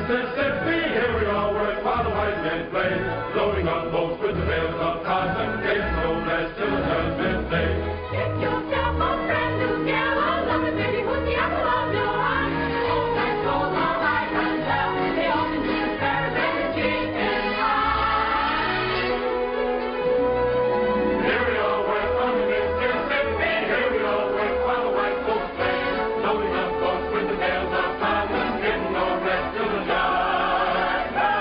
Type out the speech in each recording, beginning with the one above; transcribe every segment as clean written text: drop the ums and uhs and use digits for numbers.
Mississippi, here we all work while the white men play, loading up boats with the bales of cotton, getting no rest till the judgment day. Get yourself a brand new gal, I love it, baby, who's the apple of your eye. Old man told my right hand down, they often do the fair and the chicken pie. Here we all work on the Mississippi, here we all work while the white folks play, loading up boats with the bales of cotton, getting no rest till the judgment day.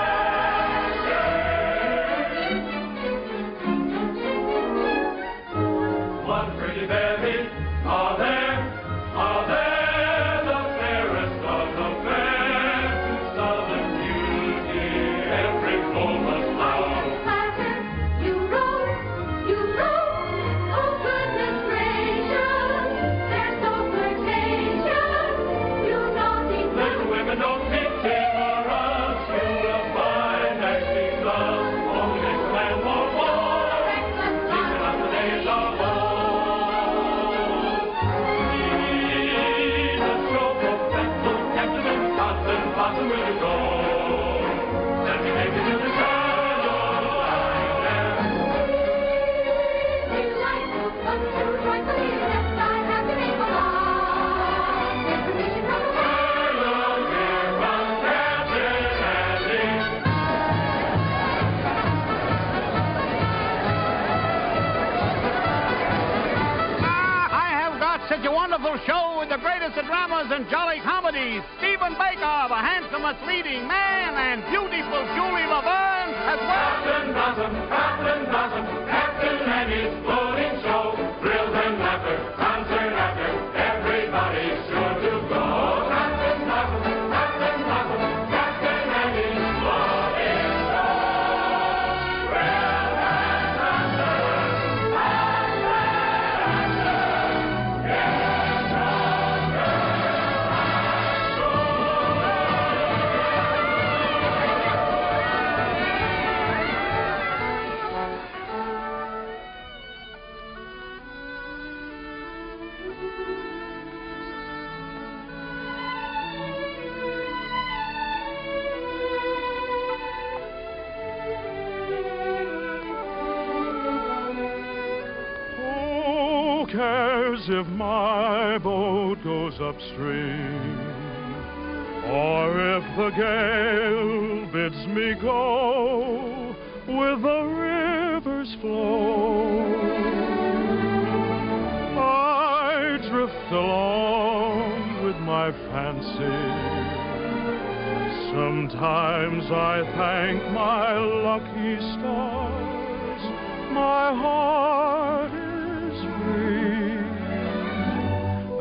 What pretty babies are there, the fairest of the fair, to southern beauty, every foal must bow. Clatter, you roll, oh goodness gracious, they're so flirtatious, you naughty Little women don't be timorous, you will find that she's love, only makes a man more bold, keeping up the days of old. Need a stroke of pencil, captain and cotton, blossom will you go? Let me take you to the shadow line there. You like to come to joyfully accept I have to make a lot. Information from the Hello, dear, from Captain Andy. I have got such a wonderful show with the greatest of dramas and jolly comedies. Stephen Baker, the handsomest leading man, and beautiful Julie Laverne as well. Captain Blossom, Captain Andy's floating show. Thrills and laughter, concert after, everybody's sure to go. Captain Blossom, Captain Andy's floating show. Thrills and laughter, Who cares if my boat goes upstream, or if the gale bids me go with the river's flow? I drift along with my fancy. Sometimes I thank my lucky stars. My heart is free,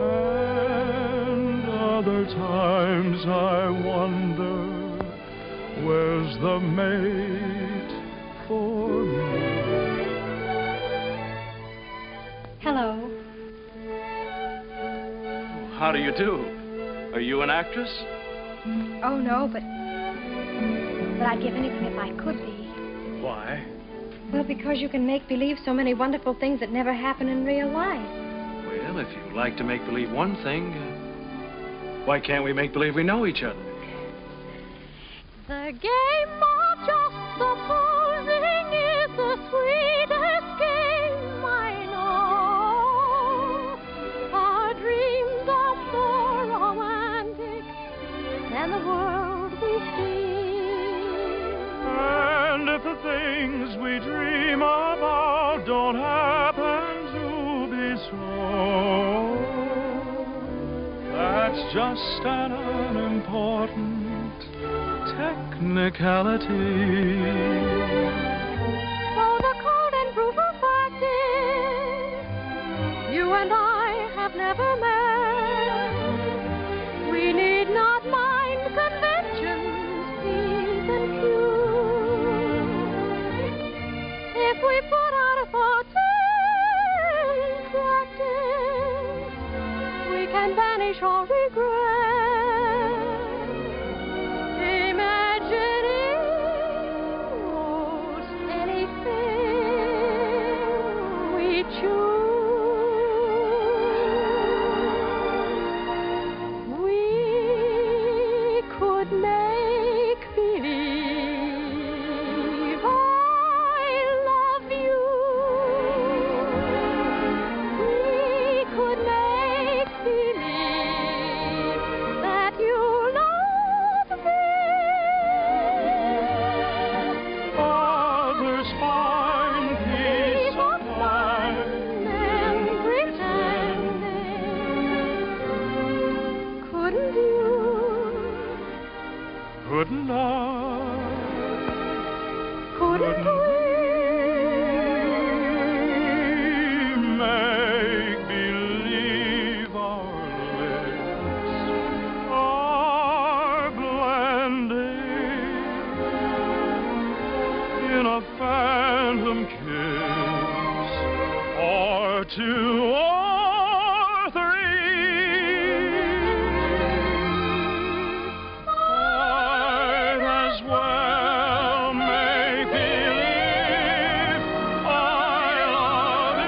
and other times I wonder, where's the mate for me? Hello. How do you do? Are you an actress? Oh, no, but I'd give anything if I could be. Why? Well, because you can make believe so many wonderful things that never happen in real life. Well, if you like to make believe one thing, why can't we make believe we know each other? The game of just supposing is the sweetest game I know. Our dreams are more romantic than the world we see. And if the things we dream about don't happen to be so, that's just an unimportant technicality. So the cold and brutal fact is, you and I have never met. We need not mind conventions, P's and Q's. If we put out a in practice, we can banish all regret. Imagining most couldn't I? Couldn't we make believe our lips are blending in a phantom kiss, or two or three? Might as well make believe I love you.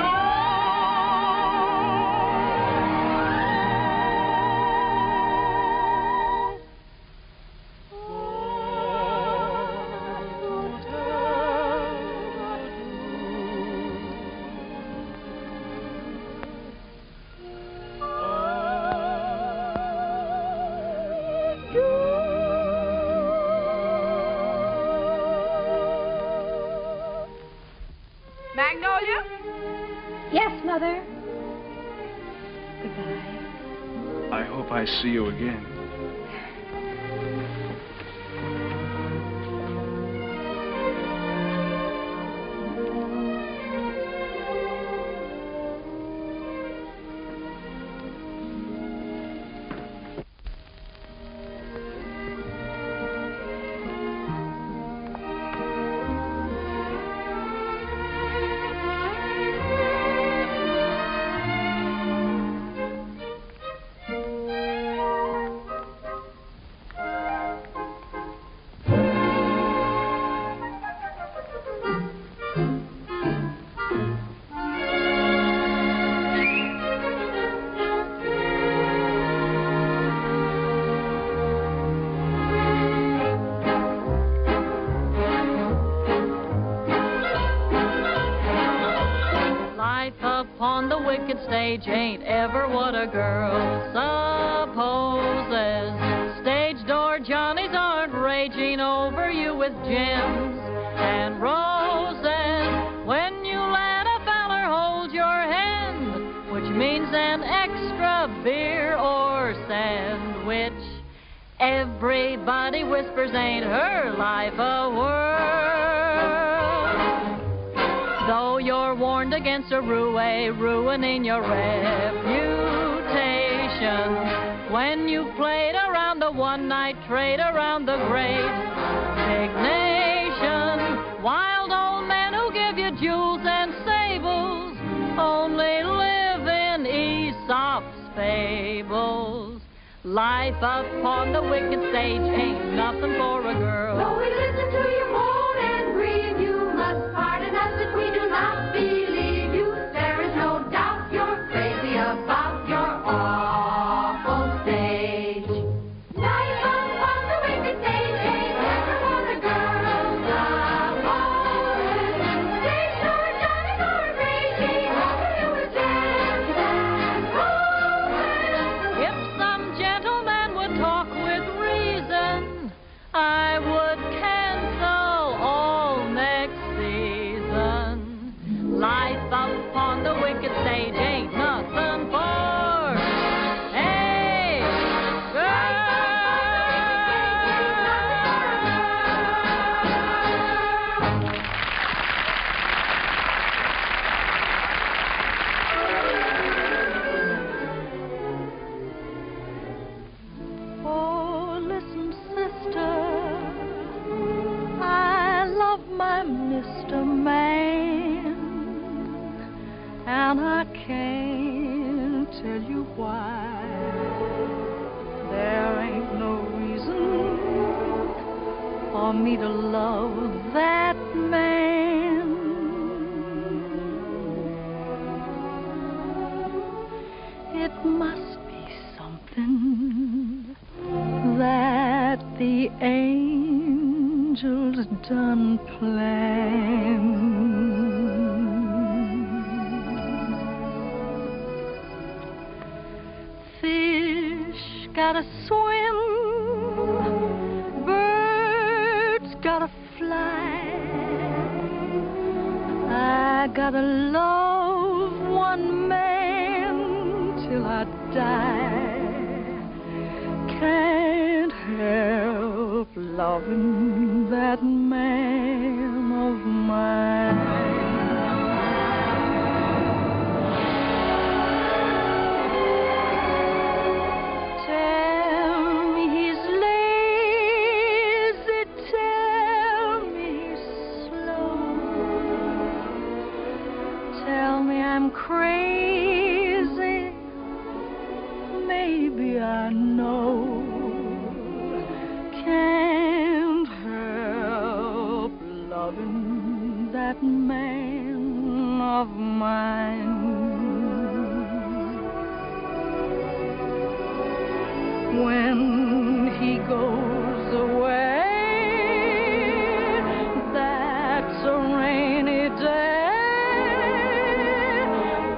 Magnolia? Yes, Mother. Goodbye. I hope I see you again. Life upon the wicked stage ain't ever what a girl supposes. Stage door Johnnies aren't raging over you with gems and roses. When you let a feller hold your hand, which means an extra beer or sandwich, everybody whispers, ain't her life a whirl? Though you're warned against a ruining your reputation, when you played around the one-night trade around the great big nation, wild old men who give you jewels and sables only live in Aesop's fables. Life upon the wicked stage ain't nothing for a girl. Though we listen to you moan and grieve, you must pardon us if we do not believe you. There is no doubt you're crazy about your awful stage. Life upon the wicked stage ain't never for the girls of ours. Stage door Johnnies are raging over you with gems and roses. If some gentleman would talk with reason, I would cancel all next season. Life upon the wicked stage ain't nothing for a girl. Oh, listen, sister, I love my Mr. Man, and I can't tell you why. There ain't no reason for me to love that man. It must be something that the angels done planned. Fish gotta swim, birds gotta fly. I gotta love one man till I die. Can't help loving that man of mine. Tell me he's lazy, tell me he's slow, tell me I'm crazy, maybe I know. Can't help loving that man of mine. When he goes away, that's a rainy day.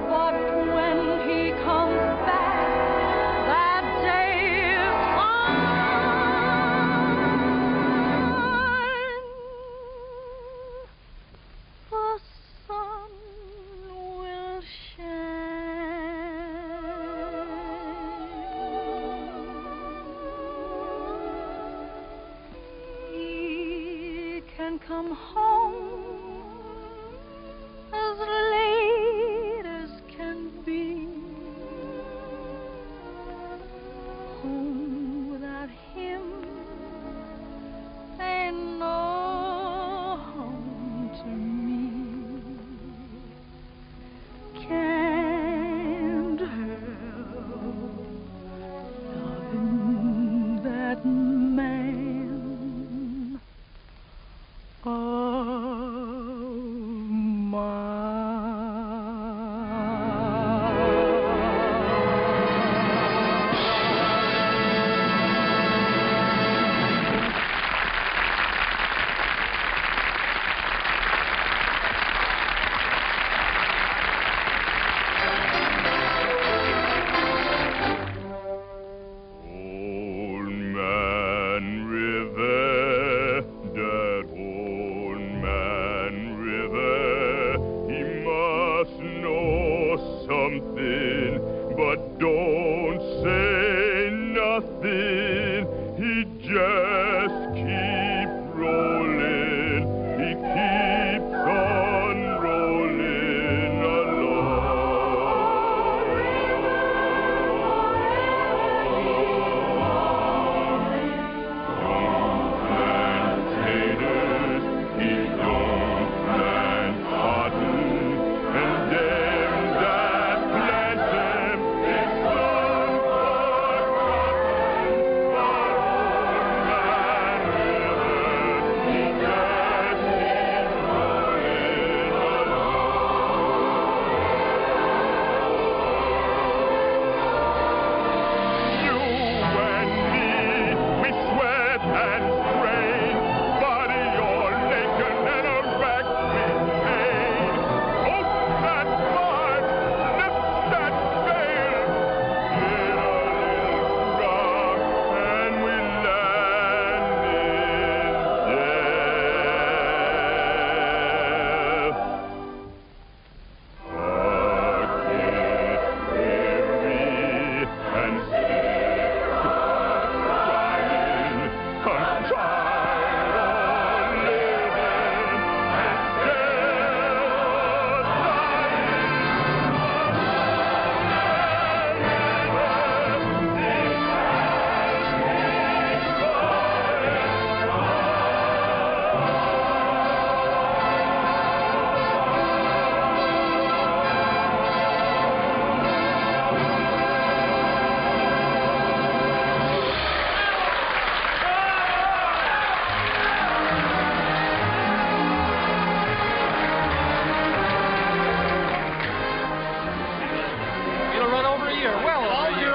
But when he comes back, that day is fine. The sun will shine. He can come home as late as can be. Home without him ain't no home to me. Can't help loving that man of Old Man River, that old man River, he must know something, but don't say nothing. He just keeps rolling, he keeps on rolling Potatoes, he don't plant cotton, and them that plant them, it's good for cotton. But old man River, he just keeps rolling You and me, we sweat and strain, body all naked and a rack with pain. Open that heart, lift that veil, hit a little rock, and we land in death. Get weary and sick of crying. I'm tired of living and It'll run over a year. Well, over a year.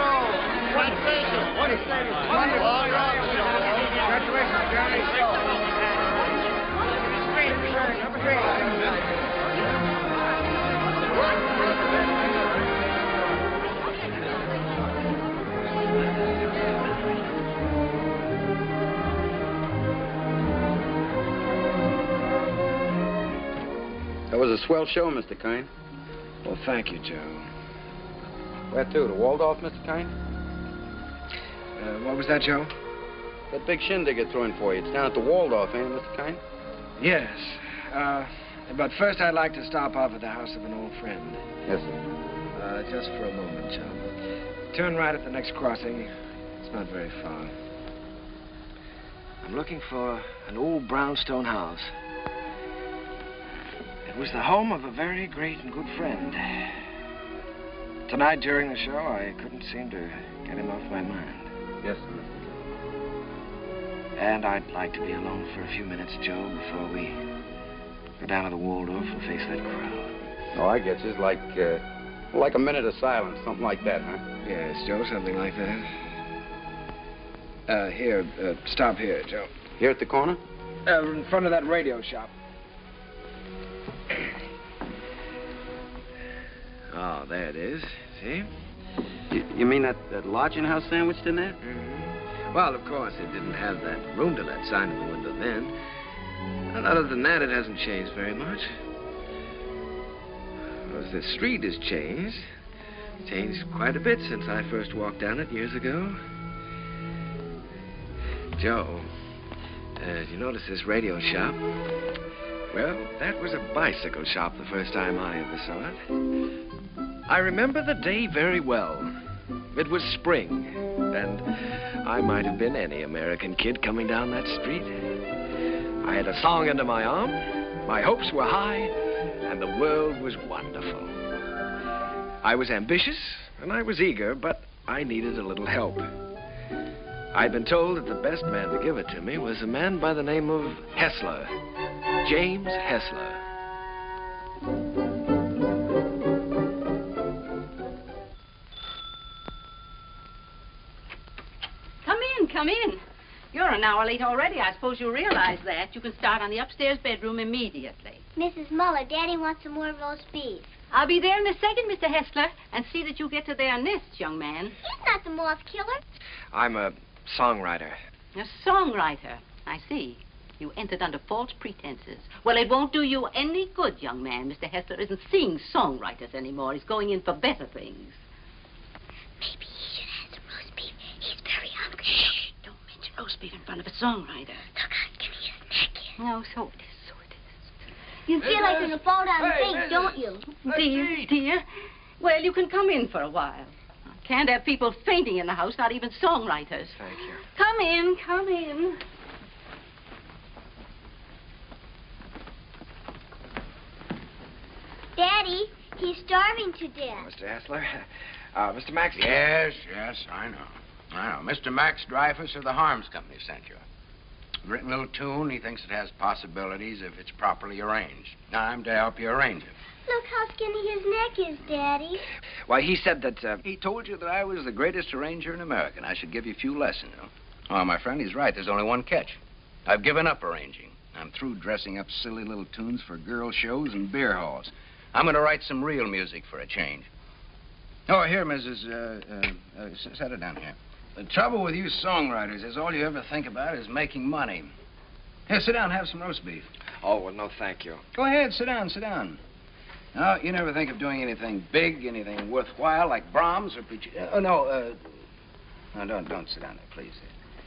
Congratulations, Johnny. That was a swell show, Mr. Kern. Well, thank you, Joe. Where to? The Waldorf, Mr. Kern? What was that, Joe? That big shindig you're throwing for you. It's down at the Waldorf, ain't it, Mr. Kine? Yes. But first I'd like to stop off at the house of an old friend. Yes, sir. Just for a moment, Joe. Turn right at the next crossing. It's not very far. I'm looking for an old brownstone house. It was the home of a very great and good friend. Tonight during the show, I couldn't seem to get him off my mind. Yes, sir. And I'd like to be alone for a few minutes, Joe, before we go down to the Waldorf and face that crowd. Oh, I get you. It's like a minute of silence, something like that, huh? Yes, Joe, something like that. Here, stop here, Joe. Here at the corner? In front of that radio shop. Oh, there it is. See? You mean that lodging house sandwiched in there? Mm-hmm. Well, of course, it didn't have that room to let sign in the window then. And other than that, it hasn't changed very much. Well, the street has changed. Changed quite a bit since I first walked down it years ago. Joe, you notice this radio shop? Well, that was a bicycle shop the first time I ever saw it. I remember the day very well. It was spring, and I might have been any American kid coming down that street. I had a song under my arm, my hopes were high, and the world was wonderful. I was ambitious, and I was eager, but I needed a little help. I'd been told that the best man to give it to me was a man by the name of Hessler, James Hessler. Come in. You're an hour late already. I suppose you realize that. You can start on the upstairs bedroom immediately. Mrs. Muller, Daddy wants some more roast beef. I'll be there in a second, Mr. Hessler, and see that you get to their nests, young man. He's not the moth killer. I'm a songwriter. A songwriter. I see. You entered under false pretenses. Well, it won't do you any good, young man. Mr. Hessler isn't seeing songwriters anymore. He's going in for better things. Maybe he should have some roast beef. He's very hungry. Shh. Don't mention roast beef in front of a songwriter. Look, I can eat a snack here. No, so it is, so it is. You feel like you're going to fall down and faint, don't you? Dear. Well, you can come in for a while. I can't have people fainting in the house, not even songwriters. Thank you. Come in, come in. Daddy, he's starving to death. Mr. Hessler. Mr. Max. Yes, I know. Mr. Max Dreyfus of the Harms Company sent you. Written a little tune. He thinks it has possibilities if it's properly arranged. I'm to help you arrange it. Look how skinny his neck is, Daddy. Why, he said that, He told you that I was the greatest arranger in America, and I should give you a few lessons. Oh, my friend, he's right. There's only one catch. I've given up arranging. I'm through dressing up silly little tunes for girl shows and beer halls. I'm going to write some real music for a change. Oh, here, Mrs. Set it down here. The trouble with you songwriters is all you ever think about is making money. Here, sit down, have some roast beef. Oh, well, no, thank you. Go ahead, sit down. No, you never think of doing anything big, anything worthwhile, like Brahms or Puccini. No, don't sit down there, please.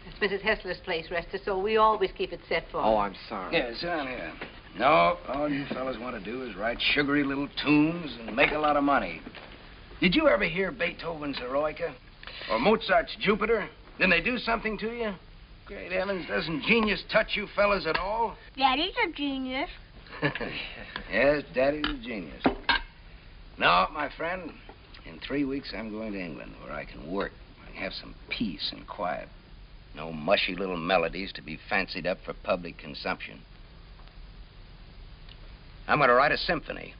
It's Mrs. Hessler's place, Rester, so we always keep it set for her. Oh, I'm sorry. Yeah, sit down here. No, all you fellas want to do is write sugary little tunes and make a lot of money. Did you ever hear Beethoven's Eroica? Or Mozart's Jupiter? Didn't they do something to you? Great heavens, doesn't genius touch you fellas at all? Daddy's a genius. Yes, Daddy's a genius. No, my friend, in 3 weeks I'm going to England where I can work. I can have some peace and quiet. No mushy little melodies to be fancied up for public consumption. I'm going to write a symphony.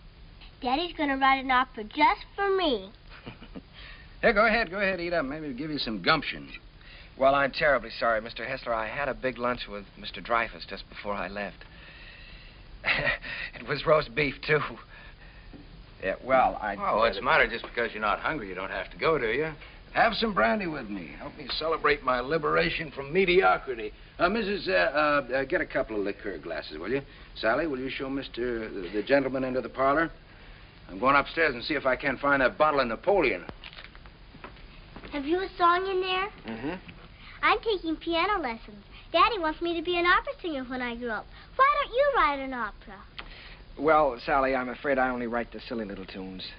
Daddy's going to write an opera just for me. Here, go ahead, eat up. Maybe it'll give you some gumption. Well, I'm terribly sorry, Mr. Hessler. I had a big lunch with Mr. Dreyfus just before I left. It was roast beef, too. Yeah, well, Oh, what's the matter? Just because you're not hungry, you don't have to go, do you? Have some brandy with me. Help me celebrate my liberation from mediocrity. Mrs., get a couple of liqueur glasses, will you? Sally, will you show the gentleman into the parlor? I'm going upstairs and see if I can find that bottle of Napoleon. Have you a song in there? Mm-hmm. I'm taking piano lessons. Daddy wants me to be an opera singer when I grow up. Why don't you write an opera? Well, Sally, I'm afraid I only write the silly little tunes.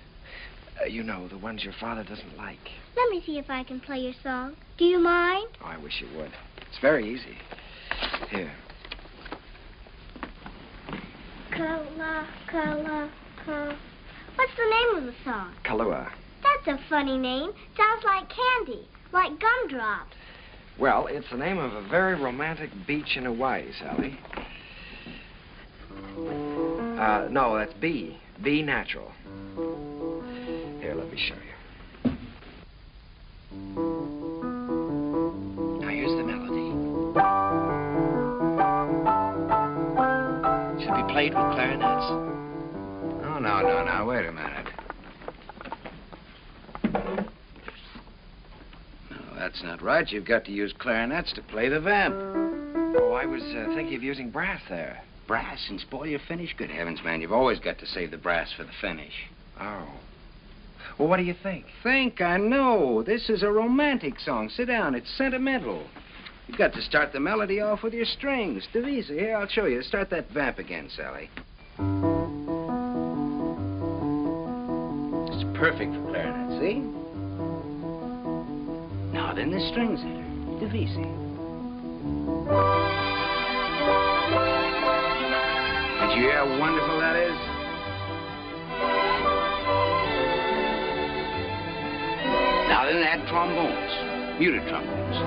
You know, the ones your father doesn't like. Let me see if I can play your song. Do you mind? Oh, I wish you would. It's very easy. Here. What's the name of the song? Kahlua. That's a funny name. Sounds like candy, like gumdrops. Well, it's the name of a very romantic beach in Hawaii, Sally. No, that's B. B natural. Here, let me show you. Now, here's the melody. Should be played with clarinets. Oh, no. Wait a minute. No, that's not right. You've got to use clarinets to play the vamp. Oh, I was thinking of using brass there. Brass and spoil your finish? Good heavens, man. You've always got to save the brass for the finish. Oh. Well, what do you think? I know. This is a romantic song. Sit down. It's sentimental. You've got to start the melody off with your strings. Divisa, here, I'll show you. Start that vamp again, Sally. It's perfect for clarinet, see? Now, then the strings enter. Divisa. Did you hear how wonderful that is? Now then add trombones, muted trombones.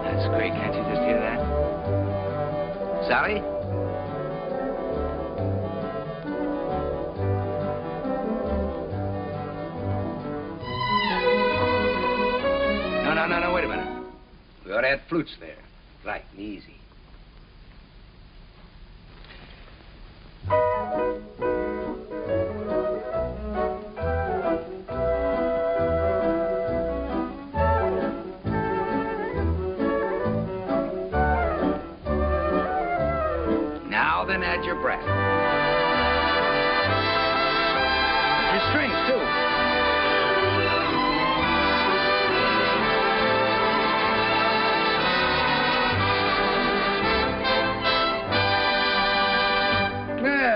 That's great. Can't you just hear that? Sally? No, wait a minute. We ought to add flutes there. Light and easy. Now then add your brass. Your strings, too.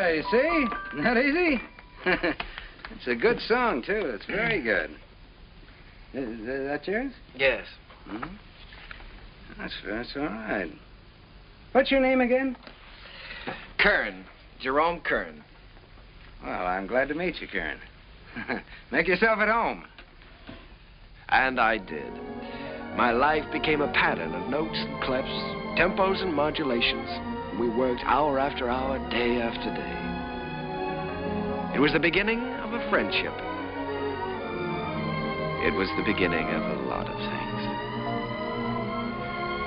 You see? Isn't that easy? It's a good song, too. It's very good. Is that yours? Yes. Mm-hmm. That's all right. What's your name again? Kern. Jerome Kern. Well, I'm glad to meet you, Kern. Make yourself at home. And I did. My life became a pattern of notes and clefs, tempos and modulations. We worked hour after hour, day after day. It was the beginning of a friendship. It was the beginning of a lot of things.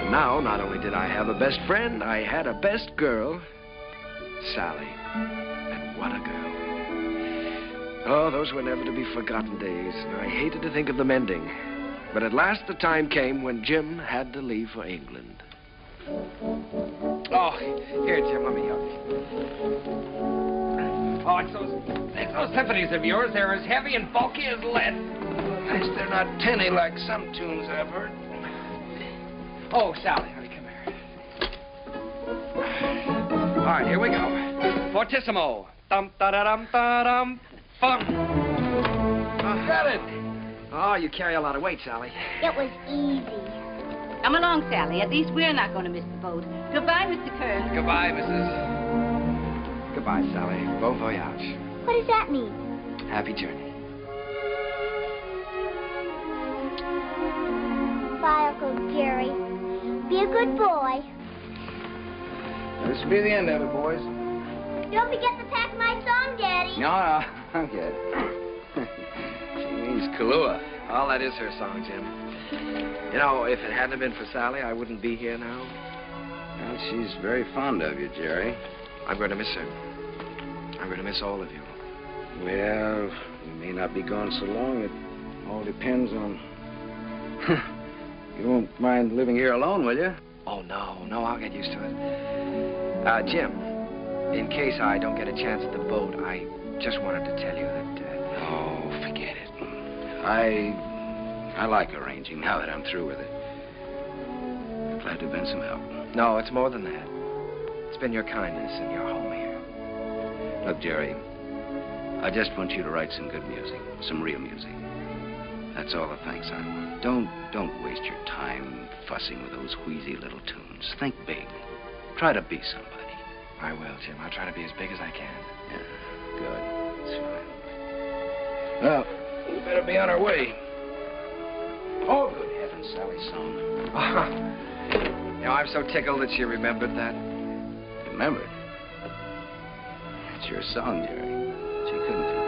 And now, not only did I have a best friend, I had a best girl, Sally. And what a girl. Oh, those were never to be forgotten days, and I hated to think of them ending. But at last the time came when Jim had to leave for England. Oh, here, Jim, let me help you. Oh, it's those symphonies of yours. They're as heavy and bulky as lead. Nice, they're not tinny like some tunes I've heard. Oh, Sally, honey, come here. All right, here we go. Fortissimo. Dum-da-da-dum-da-dum. Fun. Got it. Oh, you carry a lot of weight, Sally. It was easy. Come along, Sally. At least we're not going to miss the boat. Goodbye, Mr. Kern. Goodbye, Mrs. Goodbye, Sally. Bon voyage. What does that mean? Happy journey. Bye, Uncle Jerry. Be a good boy. This will be the end of it, boys. Don't forget to pack my song, Daddy. No, I'm good. She means Kahlua. Oh, that is her song, Jim. You know, if it hadn't been for Sally, I wouldn't be here now. Well, she's very fond of you, Jerry. I'm going to miss her. I'm going to miss all of you. Well, we may not be gone so long. It all depends on... You won't mind living here alone, will you? Oh, no, I'll get used to it. Jim, in case I don't get a chance at the boat, I just wanted to tell you that... Oh, forget it. I like arranging now that I'm through with it. I'm glad to have been some help. No, it's more than that. It's been your kindness and your home here. Look, Jerry, I just want you to write some good music, some real music. That's all the thanks I want. Don't waste your time fussing with those wheezy little tunes. Think big. Try to be somebody. I will, Jim. I'll try to be as big as I can. Yeah, good. That's fine. Well, we better be on our way. Oh, good heavens, Sally's song. You know, I'm so tickled that she remembered that. Remembered? It's your song, Jerry. She couldn't do that.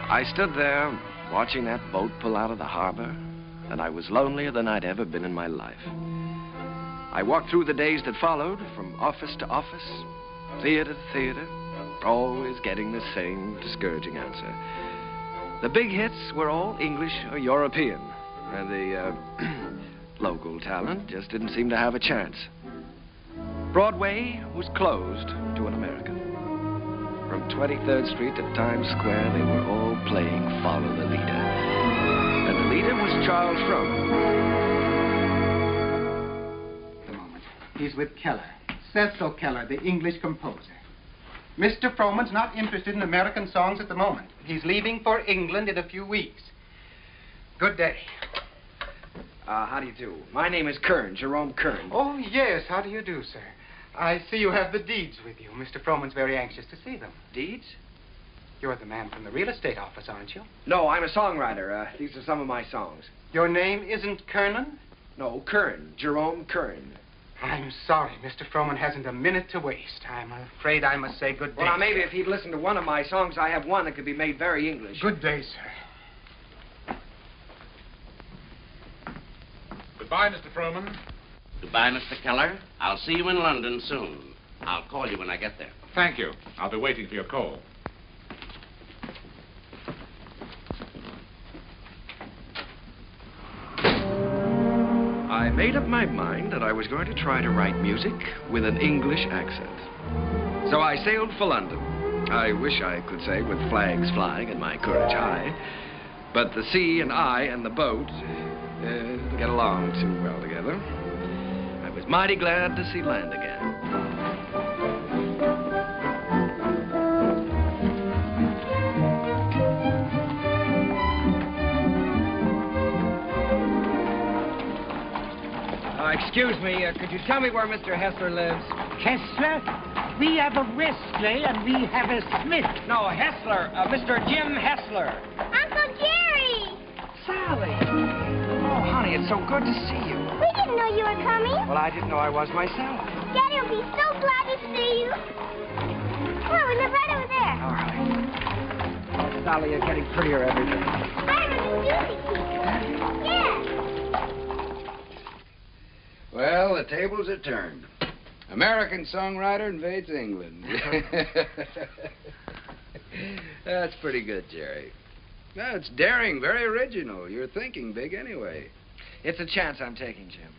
I stood there watching that boat pull out of the harbor, and I was lonelier than I'd ever been in my life. I walked through the days that followed, from office to office, theater to theater, always getting the same discouraging answer. The big hits were all English or European, and the local talent just didn't seem to have a chance. Broadway was closed to an American. From 23rd Street to Times Square, they were all playing Follow the Leader. And the leader was Charles Frohman. A moment. He's with Keller. Cecil Keller, the English composer. Mr. Frohman's not interested in American songs at the moment. He's leaving for England in a few weeks. Good day. How do you do? My name is Kern, Jerome Kern. Oh, yes. How do you do, sir? I see you have the deeds with you. Mr. Frohman's very anxious to see them. Deeds? You're the man from the real estate office, aren't you? No, I'm a songwriter. These are some of my songs. Your name isn't Kernan? No, Kern. Jerome Kern. I'm sorry. Mr. Frohman hasn't a minute to waste. I'm afraid I must say good day. Well, now, maybe if he'd listened to one of my songs, I have one that could be made very English. Good day, sir. Goodbye, Mr. Frohman. Goodbye, Mr. Keller. I'll see you in London soon. I'll call you when I get there. Thank you. I'll be waiting for your call. I made up my mind that I was going to try to write music with an English accent. So I sailed for London. I wish I could say with flags flying and my courage high. But the sea and I and the boat didn't get along too well together. I was mighty glad to see land again. Excuse me, could you tell me where Mr. Hessler lives? Hessler? We have a Westley and we have a Smith. No, Hessler. Mr. Jim Hessler. Uncle Jerry! Sally! Oh, honey, it's so good to see you. We didn't know you were coming. Well, I didn't know I was myself. Daddy will be so glad to see you. Come on, we live right over there. All right. Sally, you're getting prettier every day. I have a new music teacher. Yeah. Well, the tables are turned. American songwriter invades England. That's pretty good, Jerry. That's daring, very original. You're thinking big anyway. It's a chance I'm taking, Jim.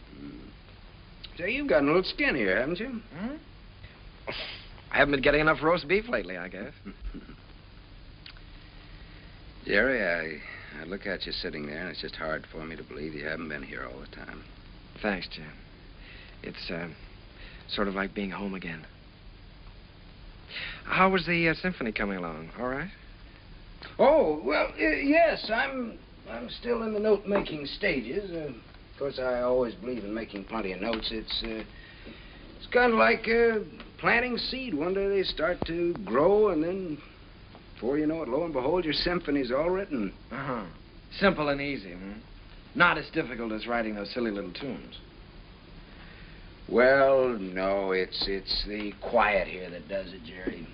Say, you've gotten a little skinnier, haven't you? Hmm? I haven't been getting enough roast beef lately, I guess. Jerry, I look at you sitting there, and it's just hard for me to believe you haven't been here all the time. Thanks, Jim. It's sort of like being home again. How was the symphony coming along? All right? Oh, well, yes, I'm still in the note-making stages. Of course, I always believe in making plenty of notes. It's kind of like planting seed. One day they start to grow, and then, before you know it, lo and behold, your symphony's all written. Uh-huh. Simple and easy, hmm? Not as difficult as writing those silly little tunes. Well, no, it's the quiet here that does it, Jerry.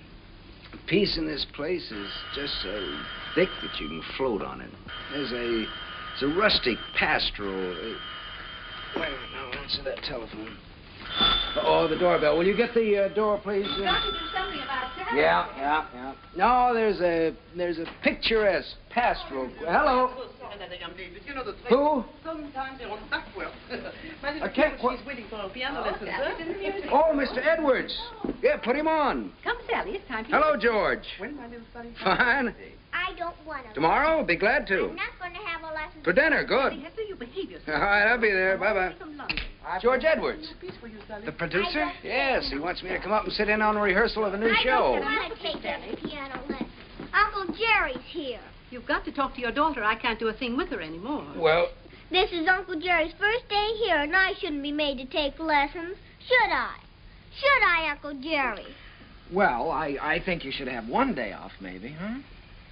Peace in this place is just so thick that you can float on it. It's a rustic pastoral. Wait a minute, now, answer that telephone. Oh, the doorbell. Will you get the door, please? You've got to do something about that. Yeah. No, there's a picturesque pastoral. Hello. that young lady, but you know the thing. Who? Sometimes they're on duck well. My little I can't girl, she's waiting for a piano lesson, sir. Oh, Mr. Edwards. Yeah, put him on. Come, Sally, it's time for Hello, George. When, my little Sally? Fine. I don't want to. Tomorrow? I'll be glad to. I'm not going to have a lesson. For dinner, good. Hester, you behave yourself. All right, I'll be there. Bye-bye. George Edwards. The producer? Yes, he wants me to come up and sit in on a rehearsal of a new I show. don't want to take that piano lesson. Uncle Jerry's here. You've got to talk to your daughter. I can't do a thing with her anymore. Well, This is Uncle Jerry's first day here, and I shouldn't be made to take lessons. Should I? Should I, Uncle Jerry? Well, I think you should have one day off, maybe, huh?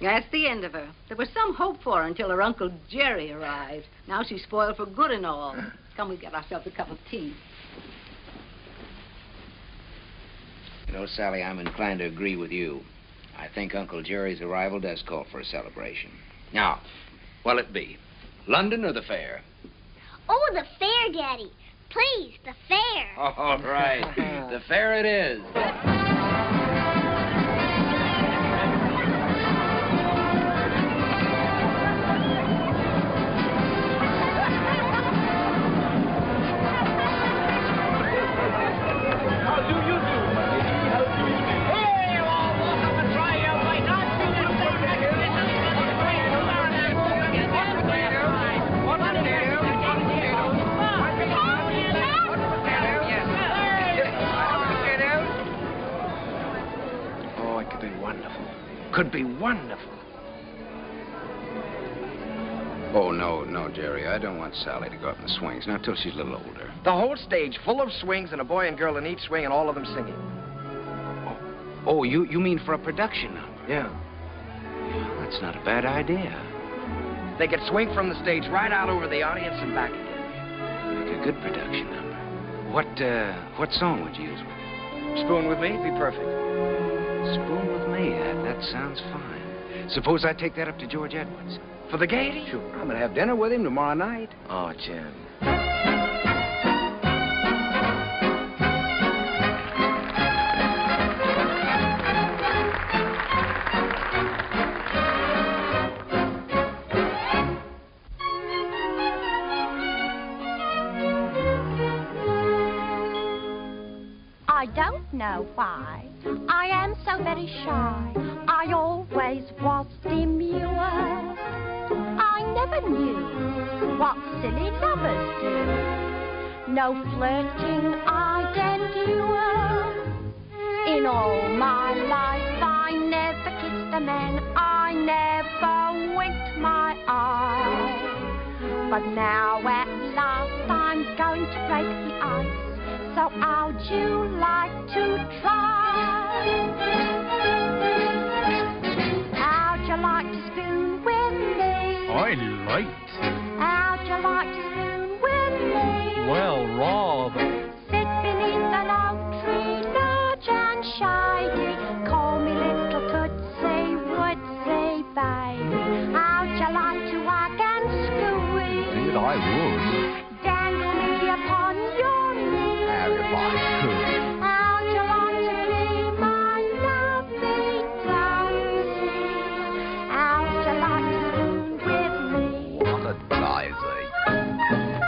That's the end of her. There was some hope for her until her Uncle Jerry arrived. Now she's spoiled for good and all. Come, we get ourselves a cup of tea. you know, Sally, I'm inclined to agree with you. I think Uncle Jerry's arrival does call for a celebration. Now, what'll it be? London or the fair? Oh, the fair, Daddy. Please, the fair. All right. The fair it is. Could be wonderful. Oh, no, Jerry. I don't want Sally to go up in the swings, not till she's a little older. The whole stage full of swings and a boy and girl in each swing and all of them singing. Oh, you mean for a production number? Yeah. That's not a bad idea. They could swing from the stage right out over the audience and back again. Make a good production number. What song would you use with it? Spoon with Me? Be perfect. Spoon with Me? That sounds fine. Suppose I take that up to George Edwards. For the gaiety? Sure. I'm going to have dinner with him tomorrow night. Oh, Jim. I don't know why I am so very shy. I always was demure. I never knew what silly lovers do. No flirting I'd endure. In all my life I never kissed a man. I never winked my eye. But now at last I'm going to break the ice. So how'd you like to try? How'd you like to spoon with me? I liked. How'd you like to spoon with me? Well, rather. Sit beneath an oak tree, large and shady. Call me little Tootsie, Woodsy, baby. How'd you like to hug and squeeze? Indeed, I would. Dangle me upon your knee. If I could. How'd you like to be my lovely daisy? How'd you like to spoon with me? What a daisy.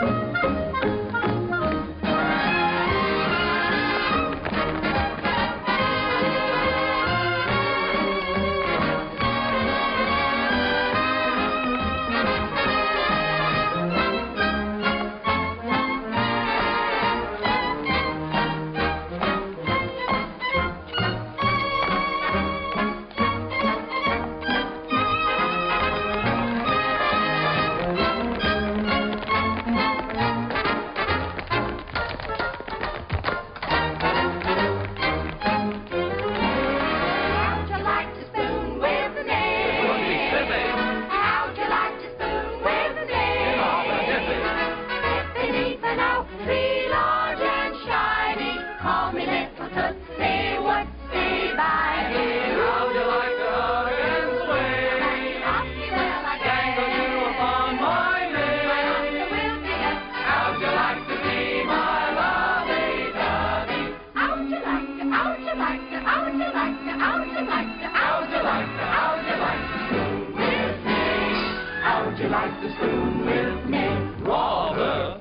How'd you like to spoon with me, rather.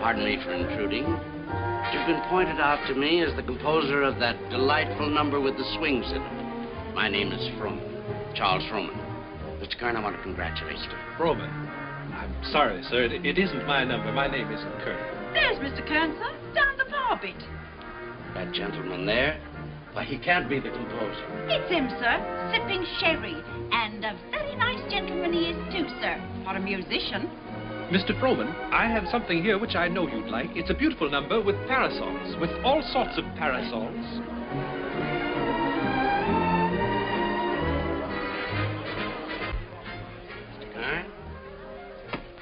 Pardon me for intruding. You've been pointed out to me as the composer of that delightful number with the swings in it. My name is Froman, Charles Froman. Mr. Kern, I want to congratulate you. Froman? I'm sorry, sir. It isn't my number. My name isn't Kern. There's Mr. Kern, sir, down the bar bit. That gentleman there? Why, he can't be the composer. It's him, sir, sipping sherry. And a very nice gentleman he is, too, sir, for a musician. Mr. Froman, I have something here which I know you'd like. It's a beautiful number with parasols, with all sorts of parasols. Mr. Kern?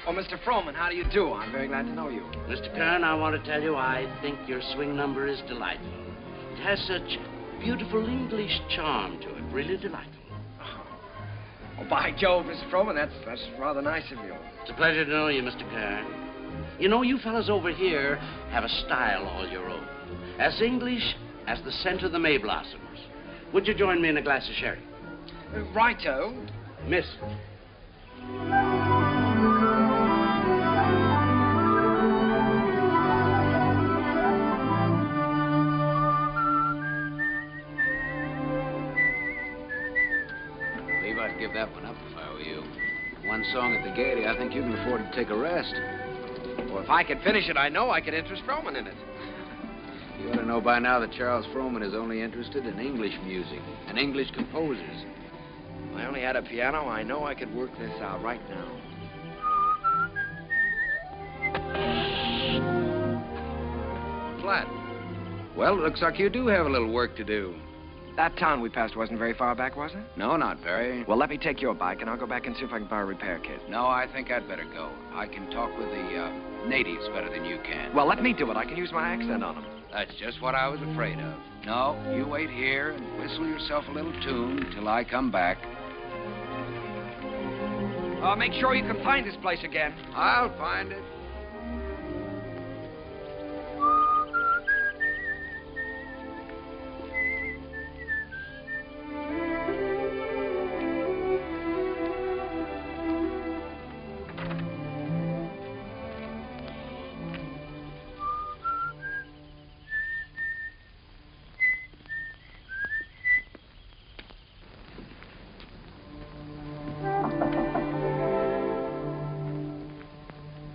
Oh, Mr. Froman, how do you do? I'm very glad to know you. Mr. Kern, I want to tell you I think your swing number is delightful. It has such beautiful English charm to it, really delightful. Oh, by Jove, Mr. Froman, that's rather nice of you. It's a pleasure to know you, Mr. Kern. You know, you fellas over here have a style all your own. As English as the scent of the May blossoms. Would you join me in a glass of sherry? Righto. Miss. I'd give that one up if I were you. One song at the Gaiety, I think you can afford to take a rest. Well, if I could finish it, I know I could interest Froman in it. You ought to know by now that Charles Froman is only interested in English music and English composers. If I only had a piano, I know I could work this out right now. Flat. Well, it looks like you do have a little work to do. That town we passed wasn't very far back, was it? No, not very. Well, let me take your bike, and I'll go back and see if I can borrow a repair kit. No, I think I'd better go. I can talk with the natives better than you can. Well, let me do it. I can use my accent on them. That's just what I was afraid of. No, you wait here and whistle yourself a little tune till I come back. Make sure you can find this place again. I'll find it.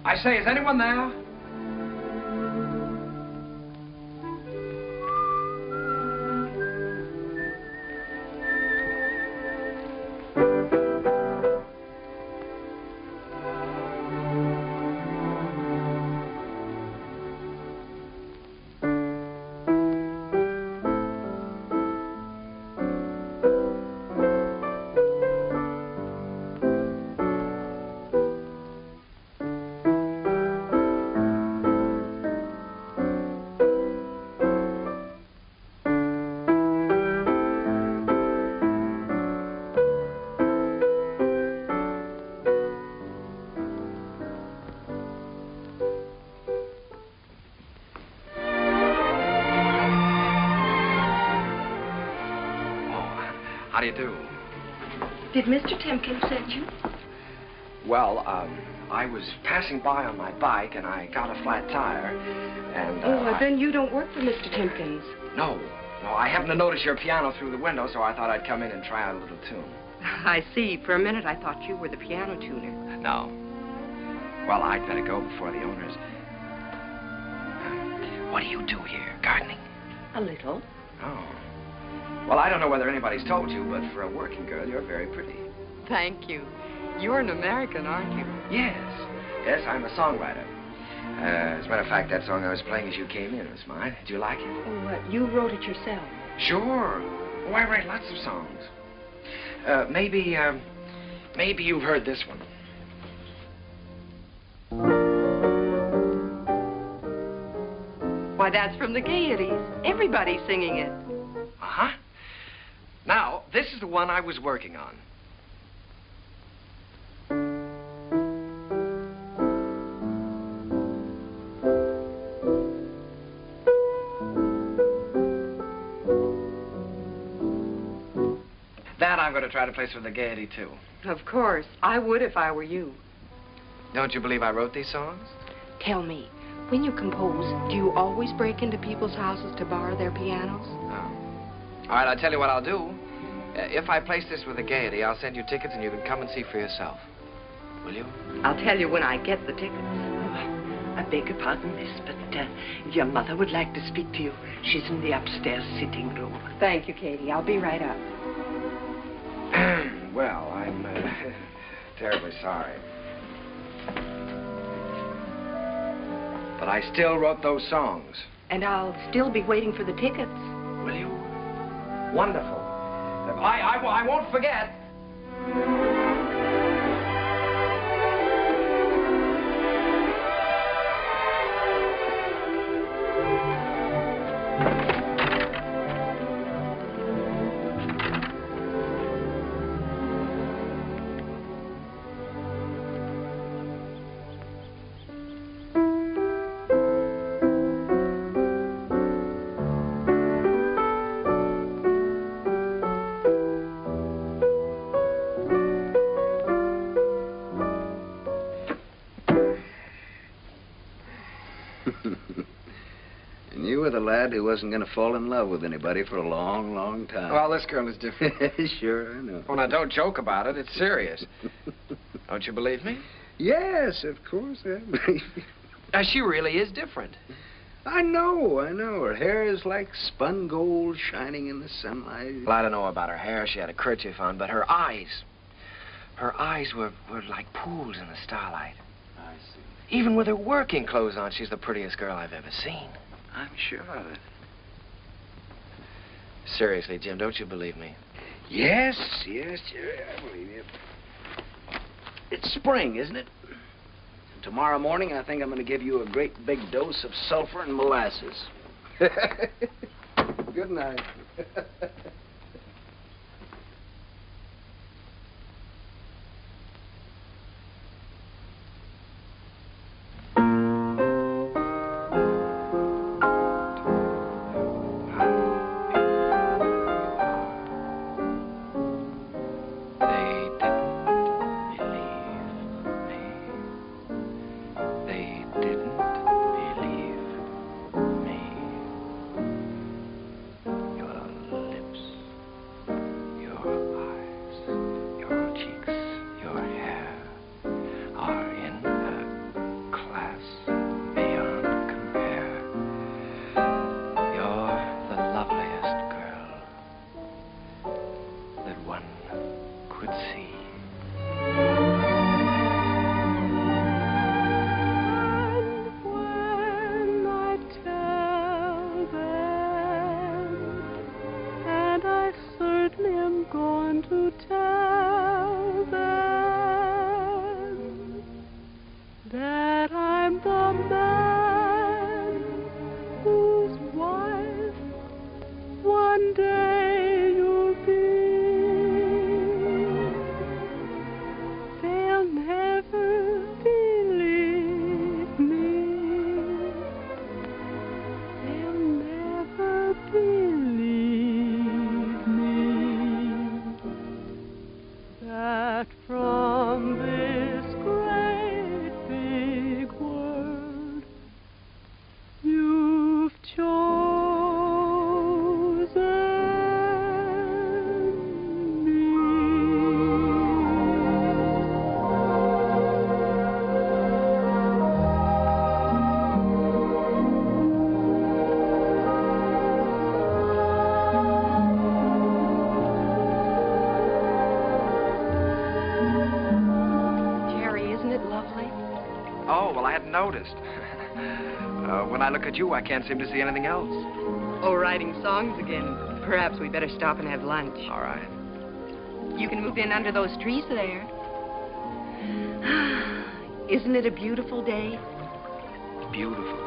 I say, is anyone there? How do you do? Did Mr. Timkins send you? Well, I was passing by on my bike, and I got a flat tire, and, well, then you don't work for Mr. Timkins. No, I happened to notice your piano through the window, so I thought I'd come in and try out a little tune. I see. For a minute, I thought you were the piano tuner. No. Well, I'd better go before the owners... what do you do here? Gardening? A little. Oh. Well, I don't know whether anybody's told you, but for a working girl, you're very pretty. Thank you. You're an American, aren't you? Yes. Yes, I'm a songwriter. As a matter of fact, that song I was playing as you came in was mine. Did you like it? Oh, what? You wrote it yourself? Sure. Oh, I write lots of songs. Maybe you've heard this one. Why, that's from the Gaieties. Everybody's singing it. Uh-huh. Now, this is the one I was working on. That I'm going to try to place for the Gaiety, too. Of course. I would if I were you. Don't you believe I wrote these songs? Tell me, when you compose, do you always break into people's houses to borrow their pianos? No. All right, I'll tell you what I'll do. If I place this with the Gaiety, I'll send you tickets and you can come and see for yourself. Will you? I'll tell you when I get the tickets. I beg your pardon, miss, but your mother would like to speak to you. She's in the upstairs sitting room. Thank you, Katie. I'll be right up. Well, I'm terribly sorry. But I still wrote those songs. And I'll still be waiting for the tickets. Will you? Wonderful. I won't forget. And you were the lad who wasn't going to fall in love with anybody for a long, long time. Well, this girl is different. Sure, I know. Well, now, don't joke about it. It's serious. Don't you believe me? Yes, of course I believe you. She really is different. I know. Her hair is like spun gold shining in the sunlight. Well, I don't know about her hair. She had a kerchief on, but her eyes were like pools in the starlight. I see. Even with her working clothes on, she's the prettiest girl I've ever seen. I'm sure of it. Seriously, Jim, don't you believe me? Yes, Jerry, I believe you. It's spring, isn't it? Tomorrow morning, I think I'm going to give you a great big dose of sulfur and molasses. Good night. Noticed. When I look at you, I can't seem to see anything else. Oh, writing songs again. Perhaps we better stop and have lunch. All right. You can move in under those trees there. Isn't it a beautiful day? Beautiful.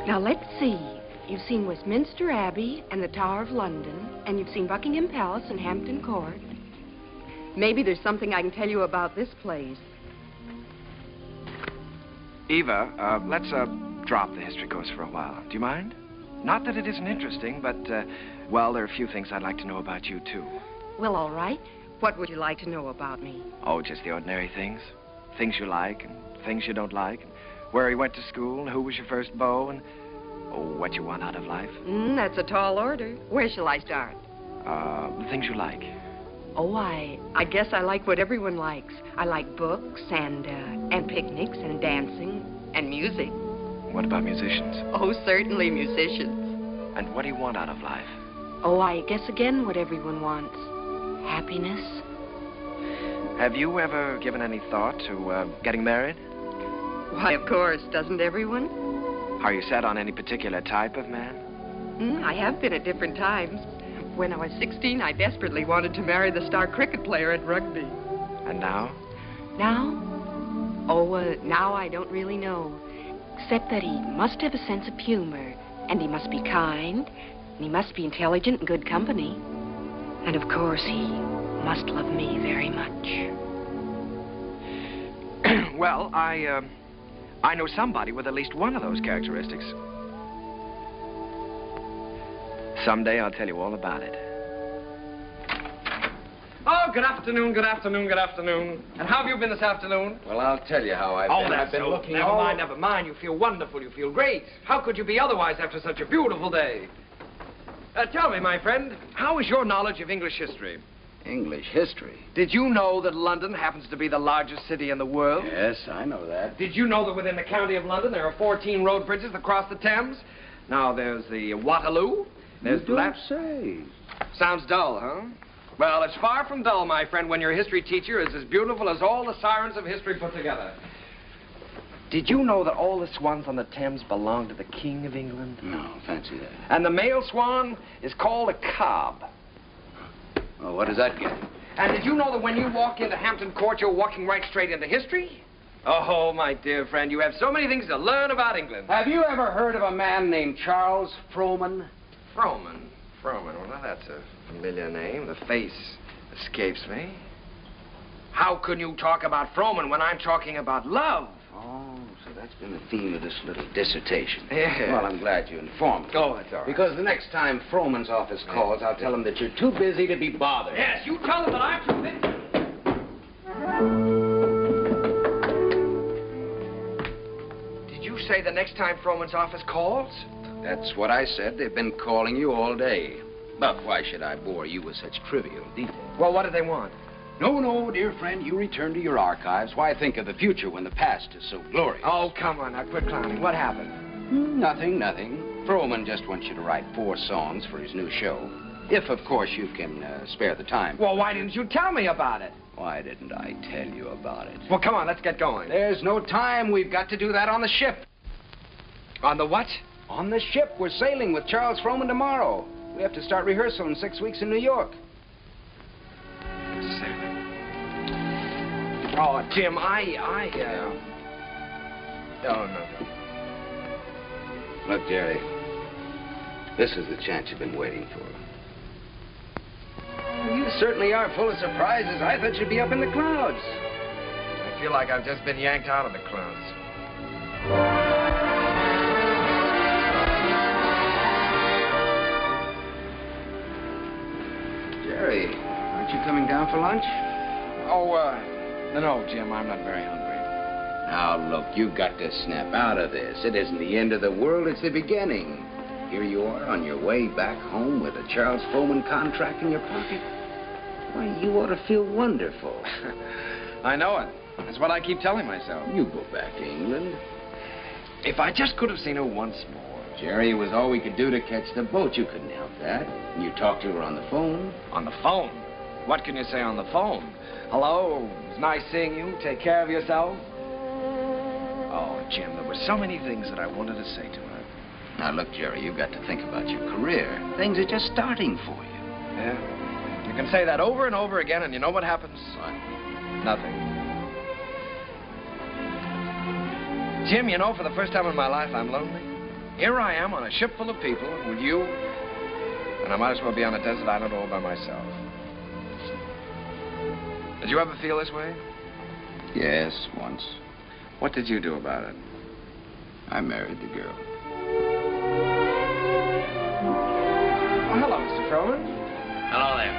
Now, let's see. You've seen Westminster Abbey and the Tower of London, and you've seen Buckingham Palace and Hampton Court. Maybe there's something I can tell you about this place. Eva, let's drop the history course for a while. Do you mind? Not that it isn't interesting, but, well, there are a few things I'd like to know about you, too. Well, all right. What would you like to know about me? Oh, just the ordinary things. Things you like and things you don't like. And where you went to school and who was your first beau and, oh, what you want out of life. That's a tall order. Where shall I start? The things you like. Oh, I guess I like what everyone likes. I like books and picnics and dancing and music. What about musicians? Oh, certainly musicians. And what do you want out of life? Oh, I guess again what everyone wants. Happiness. Have you ever given any thought to getting married? Why, of course. Doesn't everyone? Are you set on any particular type of man? I have been at different times. When I was 16, I desperately wanted to marry the star cricket player at rugby. And now? Now? Oh, now I don't really know. Except that he must have a sense of humor, and he must be kind, and he must be intelligent and good company. And of course, he must love me very much. Well, I know somebody with at least one of those characteristics. Someday I'll tell you all about it. Oh, good afternoon, good afternoon, good afternoon. And how have you been this afternoon? Well, I'll tell you how I've been. I've been looking Never mind, never mind. You feel wonderful. You feel great. How could you be otherwise after such a beautiful day? Tell me, my friend, how is your knowledge of English history? English history? Did you know that London happens to be the largest city in the world? Yes, I know that. Did you know that within the county of London there are 14 road bridges that cross the Thames? Now, there's the Waterloo. There's You don't say. Sounds dull, huh? Well, it's far from dull, my friend, when your history teacher is as beautiful as all the sirens of history put together. Did you know that all the swans on the Thames belong to the King of England? No, fancy that. And the male swan is called a cob. Well, what does that get? And did you know that when you walk into Hampton Court, you're walking right straight into history? Oh, my dear friend, you have so many things to learn about England. Have you ever heard of a man named Charles Frohman? Frohman? Well, now that's a familiar name. The face escapes me. How can you talk about Frohman when I'm talking about love? Oh, so that's been the theme of this little dissertation. Yeah. Well, I'm glad you informed me. Oh, that's all right. Because the next time Frohman's office calls, I'll tell him that you're too busy to be bothered. Yes, you tell them that I'm too busy. Did you say the next time Frohman's office calls? That's what I said. They've been calling you all day. But why should I bore you with such trivial details? Well, what do they want? No, dear friend, you return to your archives. Why think of the future when the past is so glorious? Oh, come on, now quit clowning. What happened? Nothing. Frohman just wants you to write 4 songs for his new show. If, of course, you can spare the time. Well, why didn't you tell me about it? Why didn't I tell you about it? Well, come on, let's get going. There's no time. We've got to do that on the ship. On the what? On the ship. We're sailing with Charles Frohman tomorrow. We have to start rehearsal in 6 weeks in New York. Oh, Jim, Oh, no. Look, Jerry, this is the chance you've been waiting for. You certainly are full of surprises. I thought you'd be up in the clouds. I feel like I've just been yanked out of the clouds. Jerry, aren't you coming down for lunch? Oh, no, Jim, I'm not very hungry. Now, look, you've got to snap out of this. It isn't the end of the world, it's the beginning. Here you are on your way back home with a Charles Frohman contract in your pocket. Why, you ought to feel wonderful. I know it. That's what I keep telling myself. You go back to England. If I just could have seen her once more. Jerry, it was all we could do to catch the boat. You couldn't help that. And you talked to her on the phone. On the phone? What can you say on the phone? Hello, it was nice seeing you. Take care of yourself. Oh, Jim, there were so many things that I wanted to say to her. Now, look, Jerry, you've got to think about your career. Things are just starting for you. Yeah? You can say that over and over again, and you know what happens? What? Nothing. Jim, you know, for the first time in my life, I'm lonely. Here I am on a ship full of people with you, and I might as well be on a desert island all by myself. Did you ever feel this way? Yes, once. What did you do about it? I married the girl. Oh, hello, Mr. Froman. Hello there.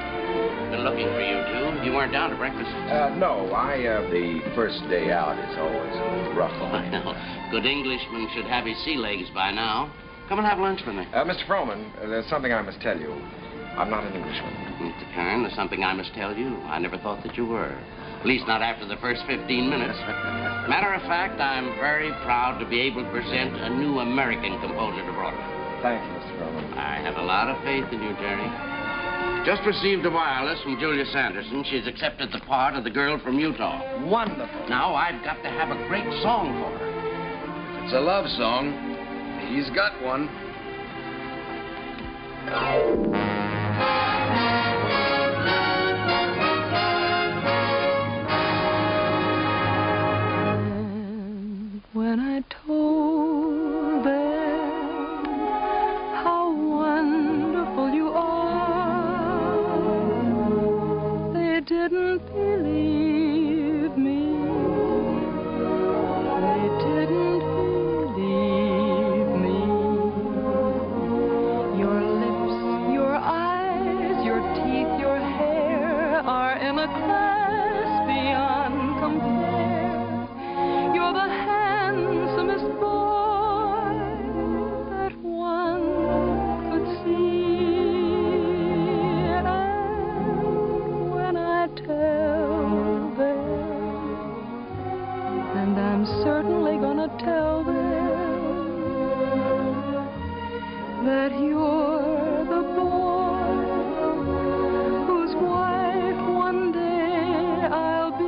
Been looking for you two. You weren't down to breakfast. No, the first day out is always a little rough on I know. Good Englishman should have his sea legs by now. Come and have lunch with me. Mr. Froman, there's something I must tell you. I'm not an Englishman. Mr. Kern, there's something I must tell you. I never thought that you were. At least not after the first 15 minutes. Matter of fact, I'm very proud to be able to present a new American composer to Broadway. Thank you, Mr. Froman. I have a lot of faith in you, Jerry. Just received a wireless from Julia Sanderson. She's accepted the part of the girl from Utah. Wonderful. Now I've got to have a great song for her. If it's a love song, he's got one. When I told them how wonderful you are, they didn't believe me. They didn't believe me. Your lips, your eyes, your teeth, your hair are in a class beyond compare. You're the handsomest boy that one could see. And when I tell them, and I'm certainly gonna tell them, that you're the boy whose wife one day I'll be,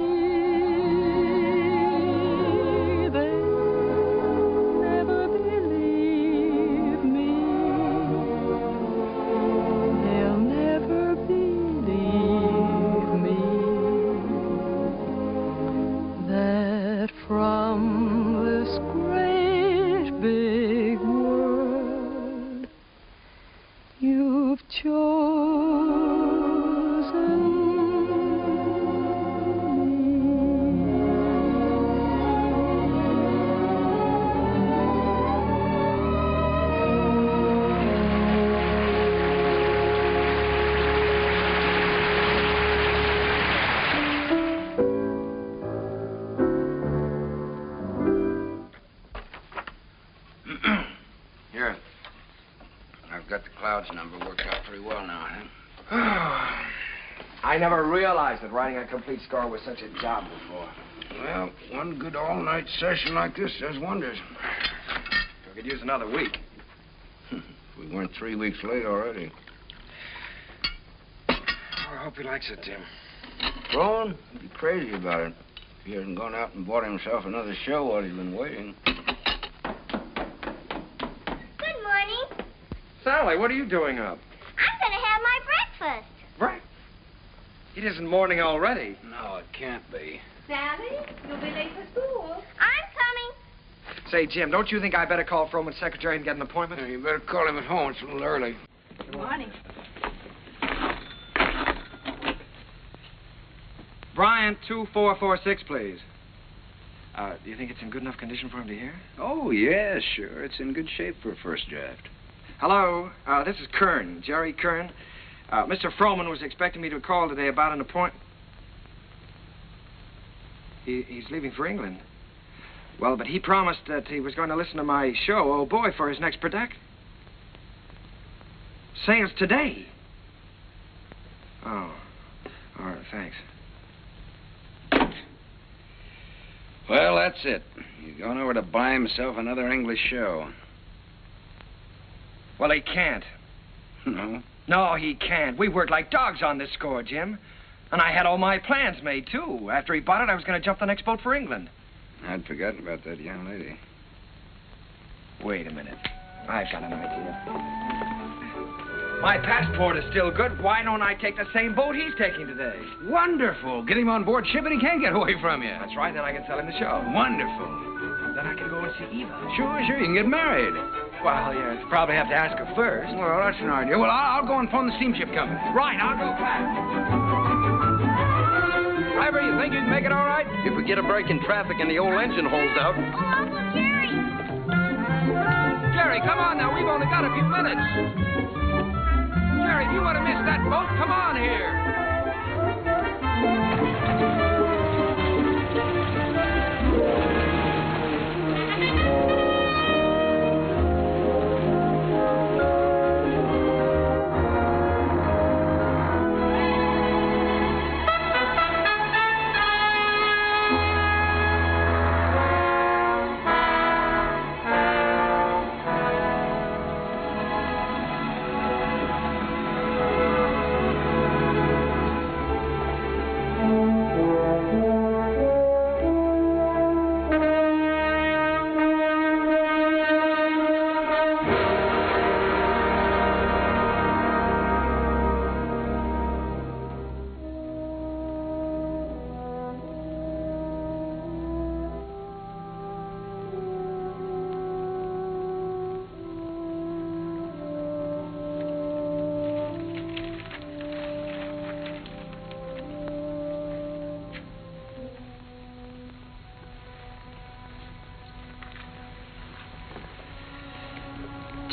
never believe me. They'll never believe me. That from this great big world you've chosen Here. I've got the Clouds number worked out pretty well now, huh? I never realized that writing a complete score was such a job before. Well, one good all-night session like this does wonders. We could use another week. We weren't 3 weeks late already. Oh, I hope he likes it, Tim. Rowan, he'd be crazy about it. If he hasn't gone out and bought himself another show while he's been waiting. Good morning. Sally, what are you doing up? I'm going to have my breakfast. Right. It isn't morning already. No, it can't be. Sally, you'll be late for school. I'm coming. Say, Jim, don't you think I better call Froman's secretary and get an appointment? Yeah, you better call him at home. It's a little early. Good morning. Bryant, 2446, please. Do you think it's in good enough condition for him to hear? Oh, yeah, sure. It's in good shape for a first draft. Hello, this is Kern, Jerry Kern. Mr. Froman was expecting me to call today about an appointment. He's leaving for England. Well, but he promised that he was going to listen to my show, Oh Boy, for his next production. Say it's today. Oh, all right, thanks. Well, that's it. He's going over to buy himself another English show. Well, he can't. No? No, he can't. We worked like dogs on this score, Jim. And I had all my plans made, too. After he bought it, I was going to jump the next boat for England. I'd forgotten about that young lady. Wait a minute. I've got an idea. My passport is still good. Why don't I take the same boat he's taking today? Wonderful. Get him on board ship and he can't get away from you. That's right. Then I can sell him the show. Wonderful. Then I can go and see Eva. Sure. You can get married. Well, you probably have to ask her first. Well, that's an idea. Well, I'll go and phone the steamship company. Right, I'll go back. Driver, you think you can make it all right? If we get a break in traffic and the old engine holds out. Oh, Uncle Jerry. Jerry, come on now. We've only got a few minutes. Jerry, if you want to miss that boat, come on here.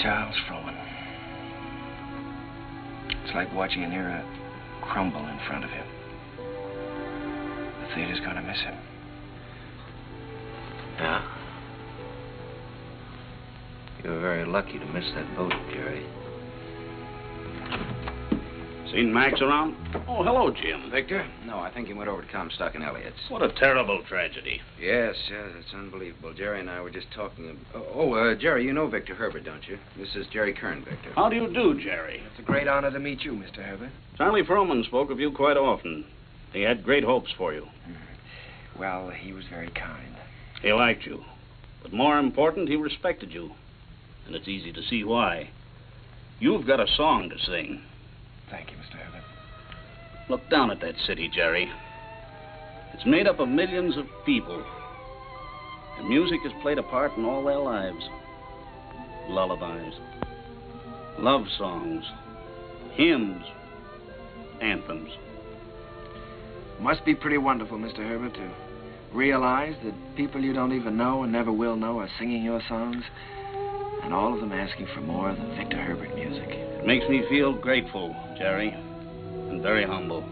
Charles Frohman. It's like watching an era crumble in front of him. The theater's gonna miss him. Yeah? You were very lucky to miss that boat, Jerry. Seen Max around? Oh, hello, Jim. Victor? No, I think he went over to Comstock and Elliott's. What a terrible tragedy. Yes, it's unbelievable. Jerry and I were just talking. Jerry, you know Victor Herbert, don't you? This is Jerry Kern, Victor. How do you do, Jerry? It's a great honor to meet you, Mr. Herbert. Charlie Frohman spoke of you quite often. He had great hopes for you. Well, he was very kind. He liked you. But more important, he respected you. And it's easy to see why. You've got a song to sing. Thank you, Mr. Herbert. Look down at that city, Jerry. It's made up of millions of people. And music has played a part in all their lives. Lullabies, love songs, hymns, anthems. Must be pretty wonderful, Mr. Herbert, to realize that people you don't even know and never will know are singing your songs, and all of them asking for more of the Victor Herbert music. It makes me feel grateful, Jerry, and very humble.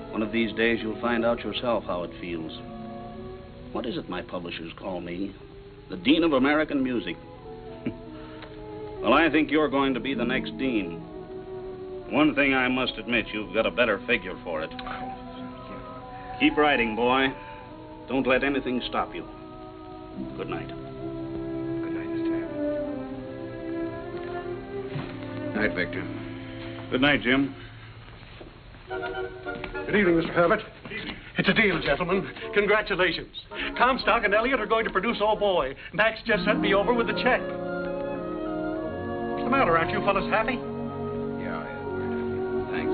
One of these days you'll find out yourself how it feels. What is it my publishers call me? The Dean of American Music. Well, I think you're going to be the next dean. One thing I must admit, you've got a better figure for it. Keep writing, boy. Don't let anything stop you. Good night. Good night, Mr. Herbert. Night, Victor. Good night, Jim. Good evening, Mr. Herbert. It's a deal, gentlemen. Congratulations. Comstock and Elliott are going to produce Oh Boy. Max just sent me over with the check. What's the matter? Aren't you fellas happy? Yeah, thanks.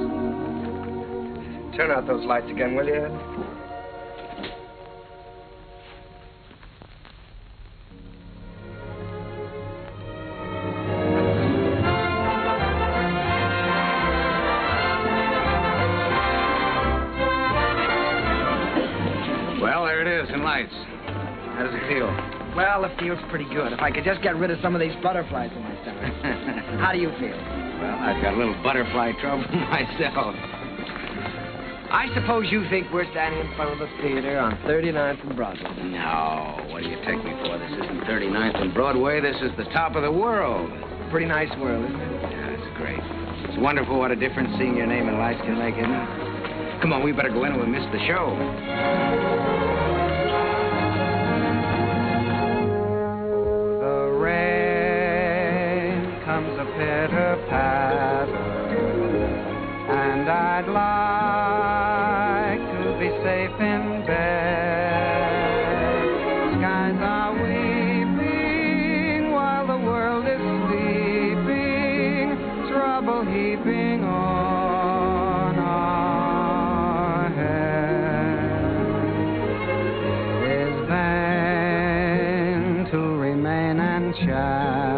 Turn out those lights again, will you? Well, there it is in lights. How does it feel? Well, it feels pretty good. If I could just get rid of some of these butterflies in my stomach. How do you feel? Well, I've got a little butterfly trouble myself. I suppose you think we're standing in front of the theater on 39th and Broadway. No, what do you take me for? This isn't 39th and Broadway. This is the top of the world. Pretty nice world, isn't it? Yeah, it's great. It's wonderful what a difference seeing your name in lights can make, isn't it? Come on, we better go in or we'll miss the show. The rain comes a pitter-patter, and I'd like to be safe in bed. Skies are weeping while the world is sleeping, trouble heaping on our heads. It is vain to remain and chat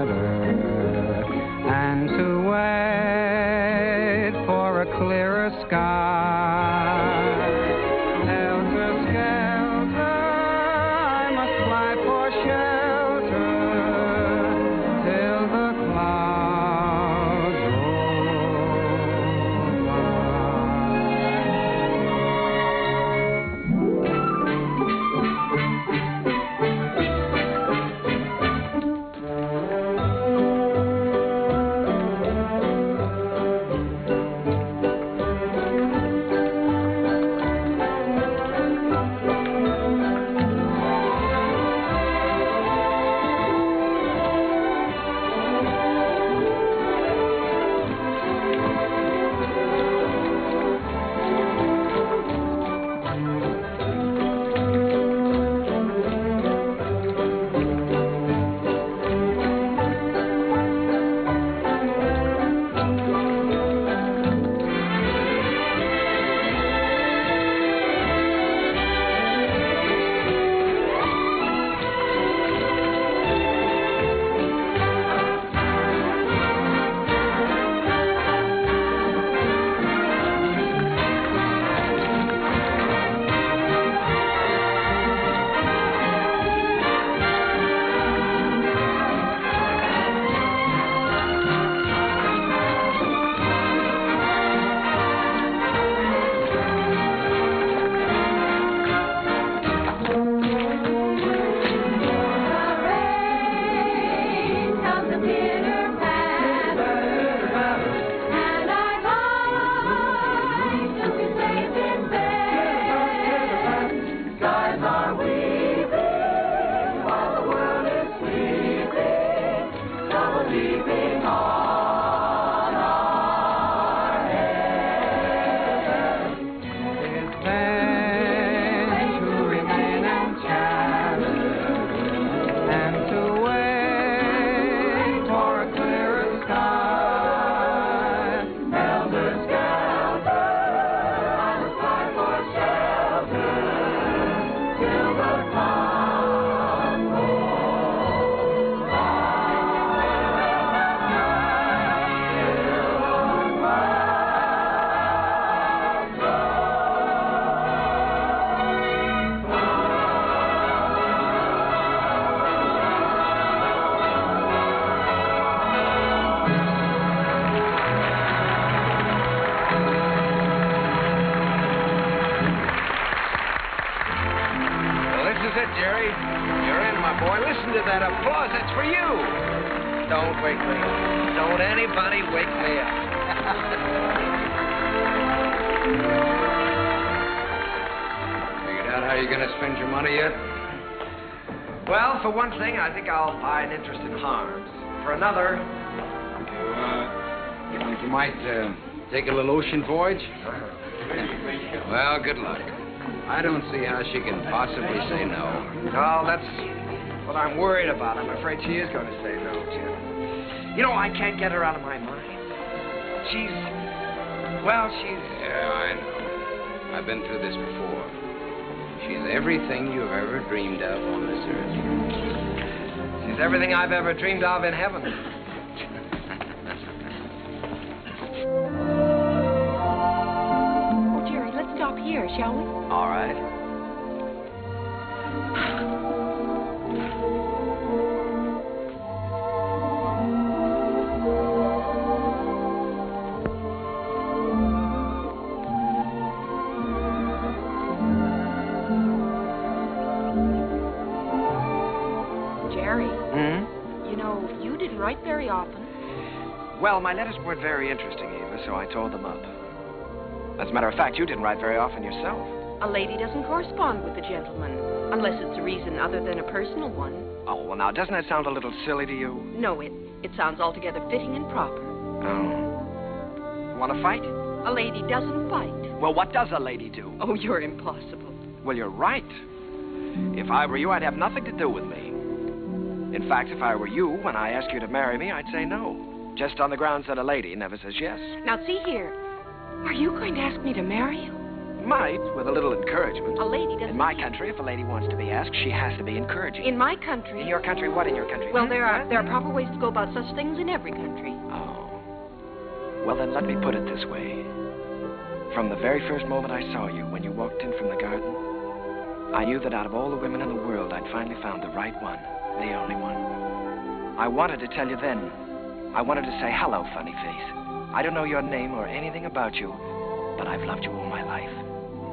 it, Jerry. You're in, my boy. Listen to that applause. That's for you. Don't wake me up. Don't anybody wake me up. Figured out how you're going to spend your money yet? Well, for one thing, I think I'll buy an interest in Harms. For another... You think you might take a little ocean voyage? Well, good luck. I don't see how she can possibly say no. Oh, that's what I'm worried about. I'm afraid she is going to say no, Jim. You know, I can't get her out of my mind. She's... Yeah, I know. I've been through this before. She's everything you've ever dreamed of on this earth. She's everything I've ever dreamed of in heaven. Oh, Jerry, let's stop here, shall we? All right. Write very often. Well, my letters weren't very interesting, Eva, so I tore them up. As a matter of fact, you didn't write very often yourself. A lady doesn't correspond with a gentleman, unless it's a reason other than a personal one. Oh, well, now, doesn't that sound a little silly to you? No, it sounds altogether fitting and proper. Oh. You want to fight? A lady doesn't fight. Well, what does a lady do? Oh, you're impossible. Well, you're right. If I were you, I'd have nothing to do with me. In fact, if I were you, when I ask you to marry me, I'd say no. Just on the grounds that a lady never says yes. Now, see here. Are you going to ask me to marry you? Might, with a little encouragement. A lady doesn't... In my country, if a lady wants to be asked, she has to be encouraging. In my country... In your country? What in your country? Well, there are proper ways to go about such things in every country. Oh. Well, then let me put it this way. From the very first moment I saw you, when you walked in from the garden, I knew that out of all the women in the world, I'd finally found the right one. The only one. I wanted to tell you then. I wanted to say, hello, funny face. I don't know your name or anything about you, but I've loved you all my life.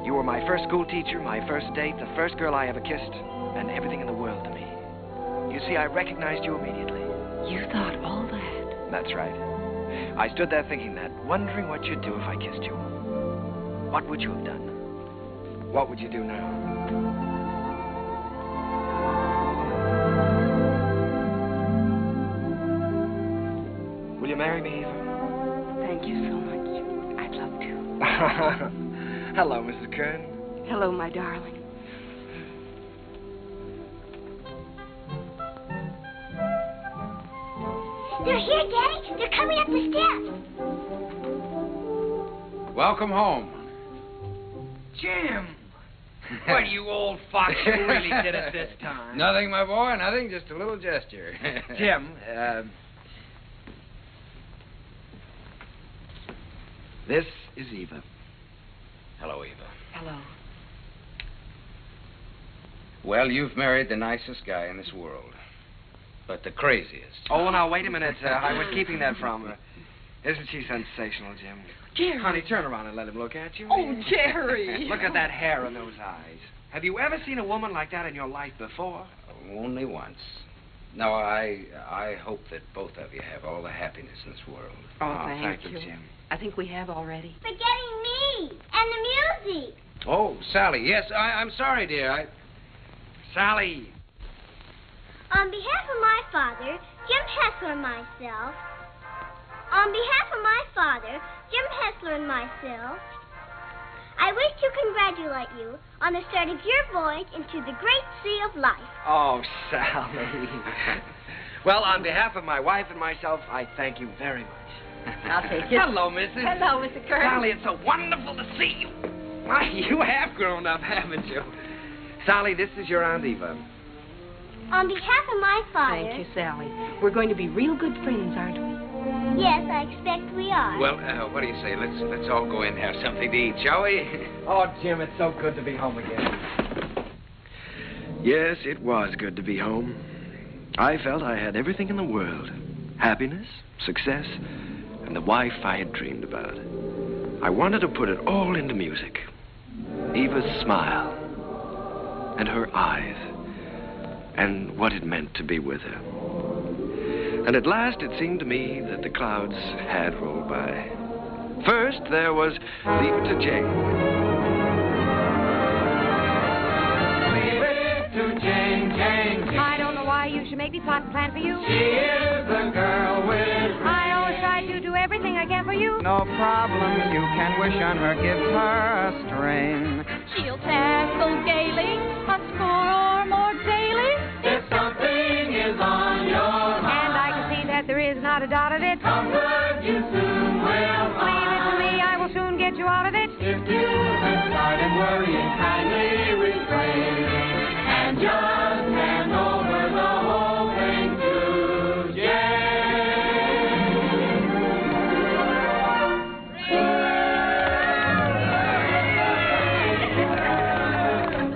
You were my first school teacher, my first date, the first girl I ever kissed, and everything in the world to me. You see, I recognized you immediately. You thought all that? That's right. I stood there thinking that, wondering what you'd do if I kissed you. What would you have done? What would you do now? Will you marry me, Eva? Thank you so much. I'd love to. Hello, Mrs. Kern. Hello, my darling. They're here, Daddy. They're coming up the steps. Welcome home. Jim! What, you old fox, you really did it this time. Nothing, my boy, nothing, just a little gesture. Jim, this is Eva. Hello, Eva. Hello. Well, you've married the nicest guy in this world, but the craziest. Oh, now, wait a minute. I was keeping that from her. Isn't she sensational, Jim? Jerry. Honey, turn around and let him look at you. Oh, Jerry. Look at that hair and those eyes. Have you ever seen a woman like that in your life before? Only once. No, I hope that both of you have all the happiness in this world. Oh, thank you, you, Jim. I think we have already. Forgetting me and the music. Oh, Sally, yes, I'm sorry, dear. Sally. On behalf of my father, Jim Hessler and myself. On behalf of my father, Jim Hessler and myself, I wish to congratulate you on the start of your voyage into the great sea of life. Oh, Sally. Well, on behalf of my wife and myself, I thank you very much. I'll take it. Hello, Mrs. Hello, Mr. Kern. Sally, it's so wonderful to see you. Why, you have grown up, haven't you? Sally, this is your Aunt Eva. On behalf of my father... Thank you, Sally. We're going to be real good friends, aren't we? Yes, I expect we are. Well, what do you say? Let's all go in and have something to eat, shall we? Oh, Jim, it's so good to be home again. Yes, it was good to be home. I felt I had everything in the world. Happiness, success, and the wife I had dreamed about. I wanted to put it all into music. Eva's smile, and her eyes, and what it meant to be with her. And at last it seemed to me that the clouds had rolled by. First, there was Leave It to Jane. Leave it to Jane, Jane, Jane. I don't know why you should make me plot and plan for you. She is the girl with... I always try to do everything I can for you. No problem, you can wish on her, give her a string. She'll tackle gaily, a score or more daily. If something is on your mind, And I can see that there is not a dot of it. comfort you soon will find. Leave it to me, I will soon get you out of it. If you have started worrying, kindly refrain and just hand over the whole thing to Jane.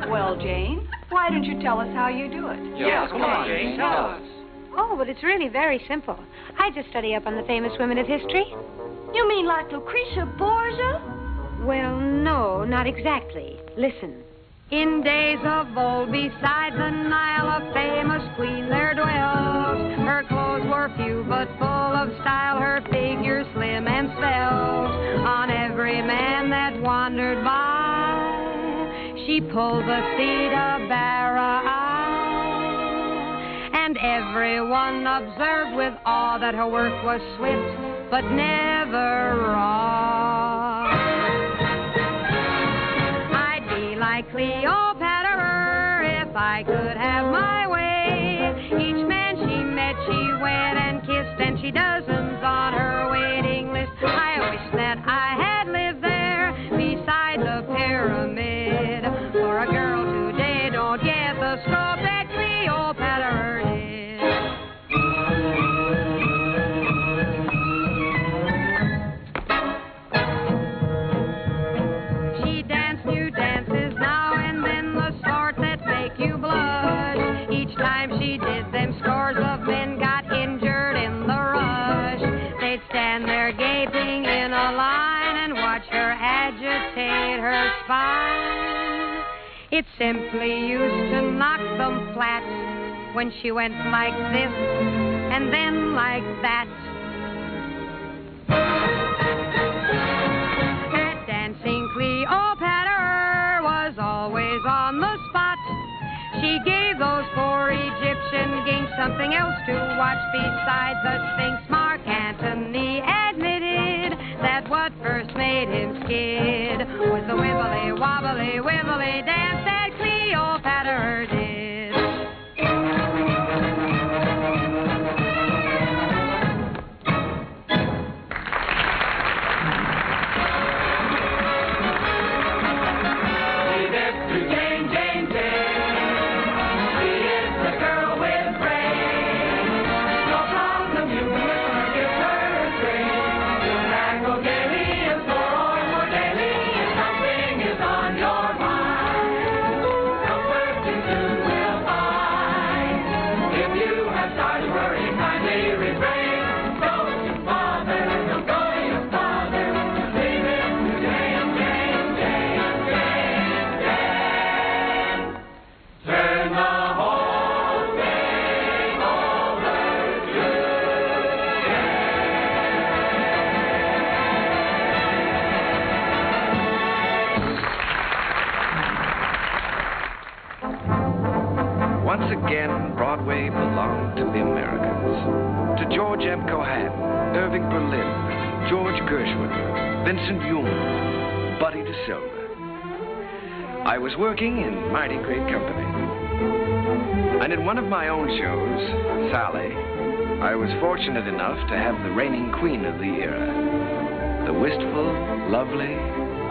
Well, Jane, why don't you tell us how you do it? Yeah, come on, Jane, tell us. Oh, but it's really very simple. I just study up on the famous women of history. You mean like Lucretia Borgia? Well, no, not exactly. Listen. In days of old, beside the Nile, a famous queen there dwelt. Her clothes were few, but full of style, her figure slim and svelte. On every man that wandered by, she pulled the seat of Bara. And everyone observed with awe that her work was swift, but never raw. I'd be like Cleopatra if I could have my way. Each man she met, she wed and kissed, and she dozens on her waiting list. I wish that I had lived there beside the pyramid. For a girl today don't get the scope that Cleopatra did. She danced new dances now and then, the sort that make you blush. Each time she did them, scores of men got injured in the rush. They'd stand there gaping in a line and watch her agitate her spine. It simply used to knock them flat when she went like this and then like that. At dancing, Cleopatra was always on the spot. She gave those poor Egyptian kings something else to watch besides the Sphinx. Mark Antony admitted that what first made him skid was the wibbly wobbly wibbly dance that Cleopatra did. Leave it to Jane, Jane, Jane. She is the girl with brains. No problem, you can wish her, give her a string. You'll tackle gaily, a score or more daily. If something is on your mind, comfort you soon will find. If you have started worrying, kindly refrain. Don't you bother, don't go you bother. Leave it to Jane, Jane, Jane, Jane, Jane. Turn the whole thing over to Once again, Broadway belonged to the Americans. To George M. Cohan, Irving Berlin, George Gershwin, Vincent Yoon, Buddy DeSilva. I was working in mighty great company. And in one of my own shows, Sally, I was fortunate enough to have the reigning queen of the era, the wistful, lovely,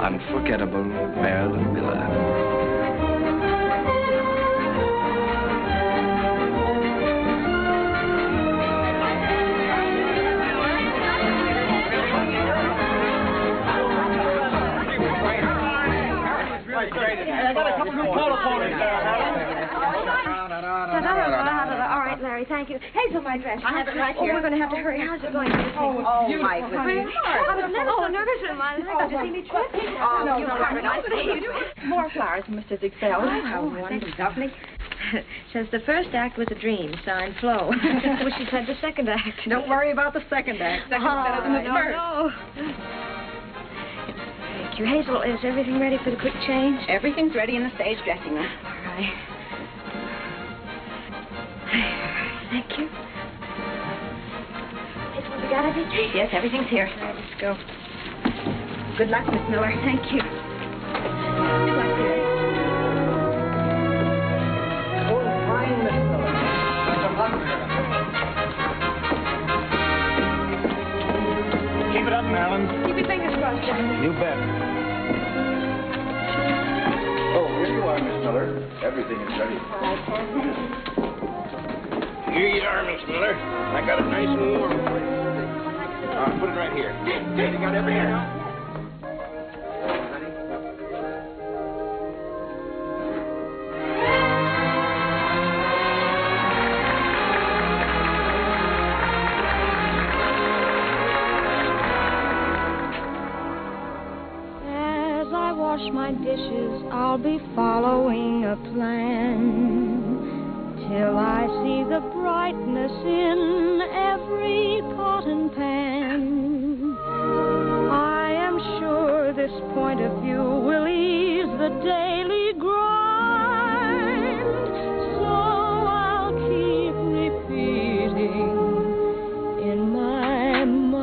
unforgettable Marilyn Miller. I got a couple new porta potties there. All right, Larry, thank you. Hazel, my dress. I have it right here. We're going to have to hurry. How's it going? My goodness. I was never so nervous in my life. Did you see me trip? No, you are nice. More flowers, Mr. Ziegfeld. How wonderful. Says the first act was a dream, signed Flo. Wish she said the second act. Don't worry about the second act. Second's better than the first. No. Thank you. Hazel, is everything ready for the quick change? Everything's ready in the stage dressing room. All right. Thank you. Hazel, we got everything? Yes, everything's here. All right, let's go. Good luck, Miss Miller. Thank you. Fine, Miss Miller. That's a lot better. Keep it up, Marilyn. Keep your fingers crossed, Johnny. You bet. Oh, here you are, Miss Miller. Everything is ready. All right, Sam. Here you are, Miss Miller. I got it nice and warm for you. Put it right here. You got everything else? Wash my dishes, I'll be following a plan till I see the brightness in every pot and pan. I am sure this point of view will ease the daily grind, so I'll keep repeating in my mind.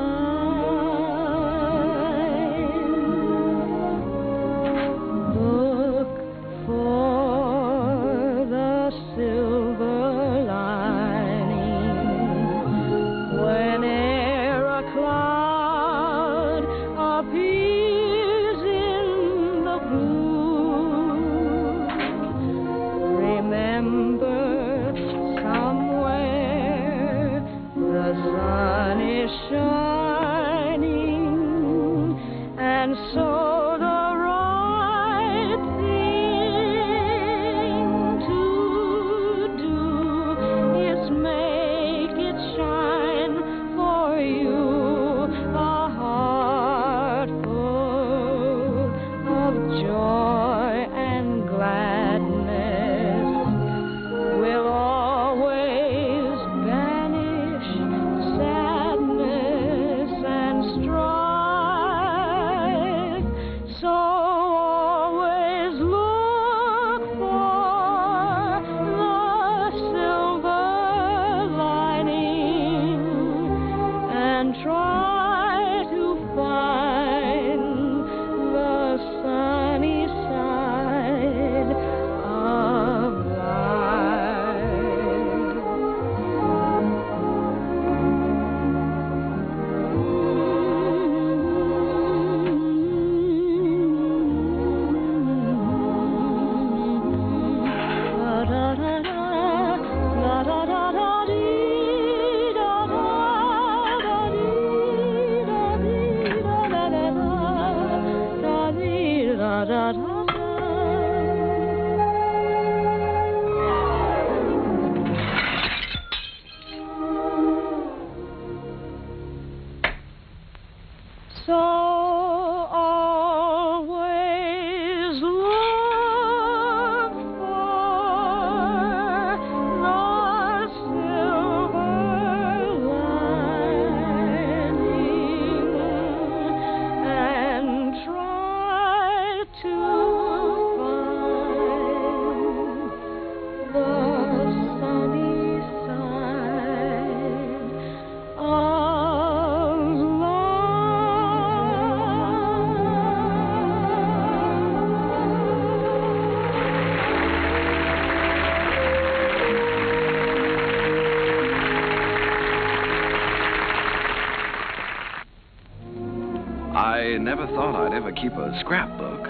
I never thought I'd ever keep a scrapbook,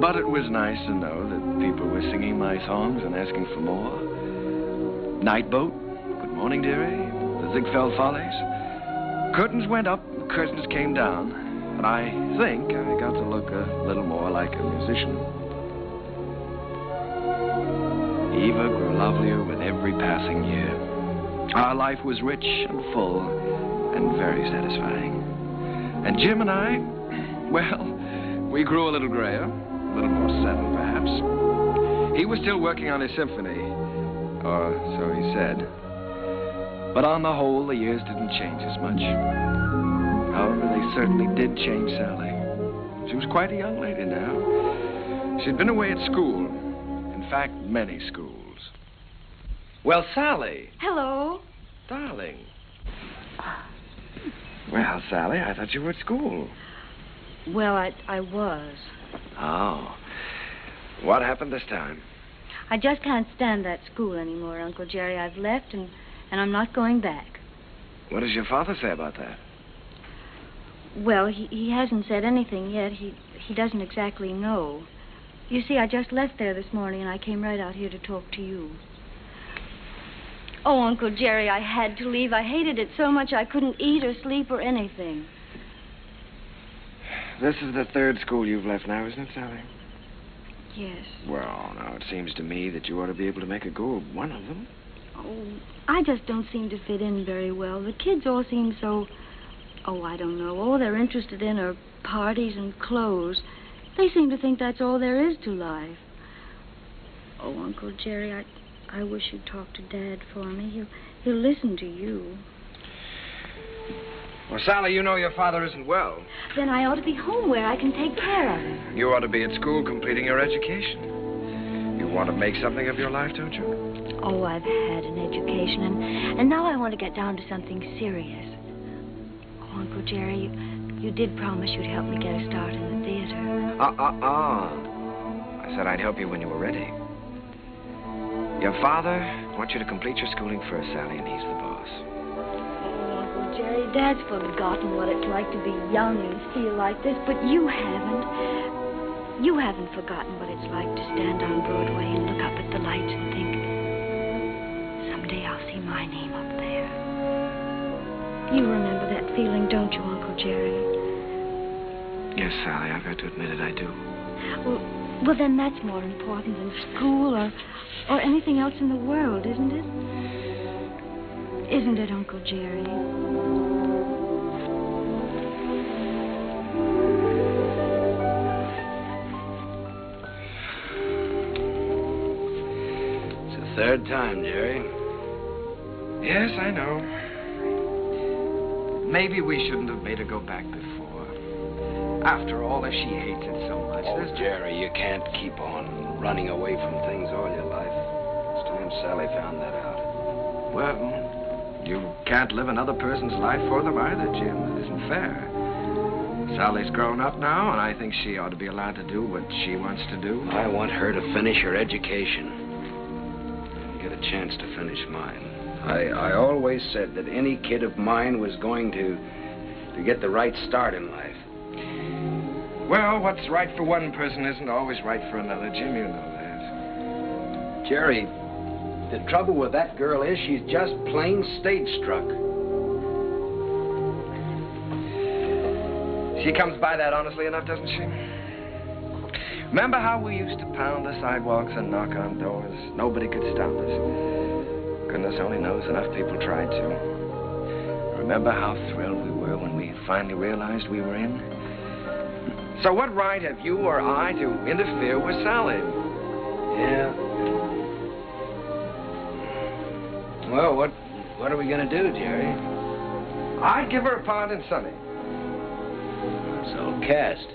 but it was nice to know that people were singing my songs and asking for more. Night Boat, Good Morning Dearie, The Ziegfeld Follies. Curtains went up, curtains came down, and I think I got to look a little more like a musician. Eva grew lovelier with every passing year. Our life was rich and full and very satisfying. And Jim and I, well, we grew a little grayer, a little more settled, perhaps. He was still working on his symphony, Or so he said. But on the whole, the years didn't change as much. However, they certainly did change Sally. She was quite a young lady now. She'd been away at school. In fact, many schools. Well, Sally. Hello. Darling. Well, Sally, I thought you were at school. Well, I was. Oh. What happened this time? I just can't stand that school anymore, Uncle Jerry. I've left, and I'm not going back. What does your father say about that? Well, he hasn't said anything yet. He doesn't exactly know. You see, I just left there this morning, and I came right out here to talk to you. Oh, Uncle Jerry, I had to leave. I hated it so much I couldn't eat or sleep or anything. This is the third school you've left now, isn't it, Sally? Yes. Well, now, it seems to me that you ought to be able to make a go of one of them. Oh, I just don't seem to fit in very well. The kids all seem so... Oh, I don't know. All they're interested in are parties and clothes. They seem to think that's all there is to life. Oh, Uncle Jerry, I wish you'd talk to Dad for me. He'll listen to you. Well, Sally, you know your father isn't well. Then I ought to be home where I can take care of him. You ought to be at school completing your education. You want to make something of your life, don't you? Oh, I've had an education, and now I want to get down to something serious. Oh, Uncle Jerry, you did promise you'd help me get a start in the theater. I said I'd help you when you were ready. Your father wants you to complete your schooling first, Sally, and he's the boss. Oh, Uncle Jerry, Dad's forgotten what it's like to be young and feel like this, but you haven't. You haven't forgotten what it's like to stand on Broadway and look up at the lights and think, someday I'll see my name up there. You remember that feeling, don't you, Uncle Jerry? Yes, Sally, I've got to admit it, I do. Well, then that's more important than school or anything else in the world, isn't it? Isn't it, Uncle Jerry? It's the third time, Jerry. Yes, I know. Maybe we shouldn't have made her go back before. After all, if she hates it so much... Oh, Jerry, you can't keep on running away from things all your life. It's time Sally found that out. Well, you can't live another person's life for them either, Jim. It isn't fair. Sally's grown up now, and I think she ought to be allowed to do what she wants to do. I want her to finish her education and get a chance to finish mine. I always said that any kid of mine was going to get the right start in life. Well, what's right for one person isn't always right for another, Jim. You know that. Jerry, the trouble with that girl is she's just plain stage-struck. She comes by that honestly enough, doesn't she? Remember how we used to pound the sidewalks and knock on doors? Nobody could stop us. Goodness only knows enough people tried to. Remember how thrilled we were when we finally realized we were in? So what right have you or I to interfere with Sally? Yeah. Well, what are we going to do, Jerry? I'd give her a part in Sunny. So cast.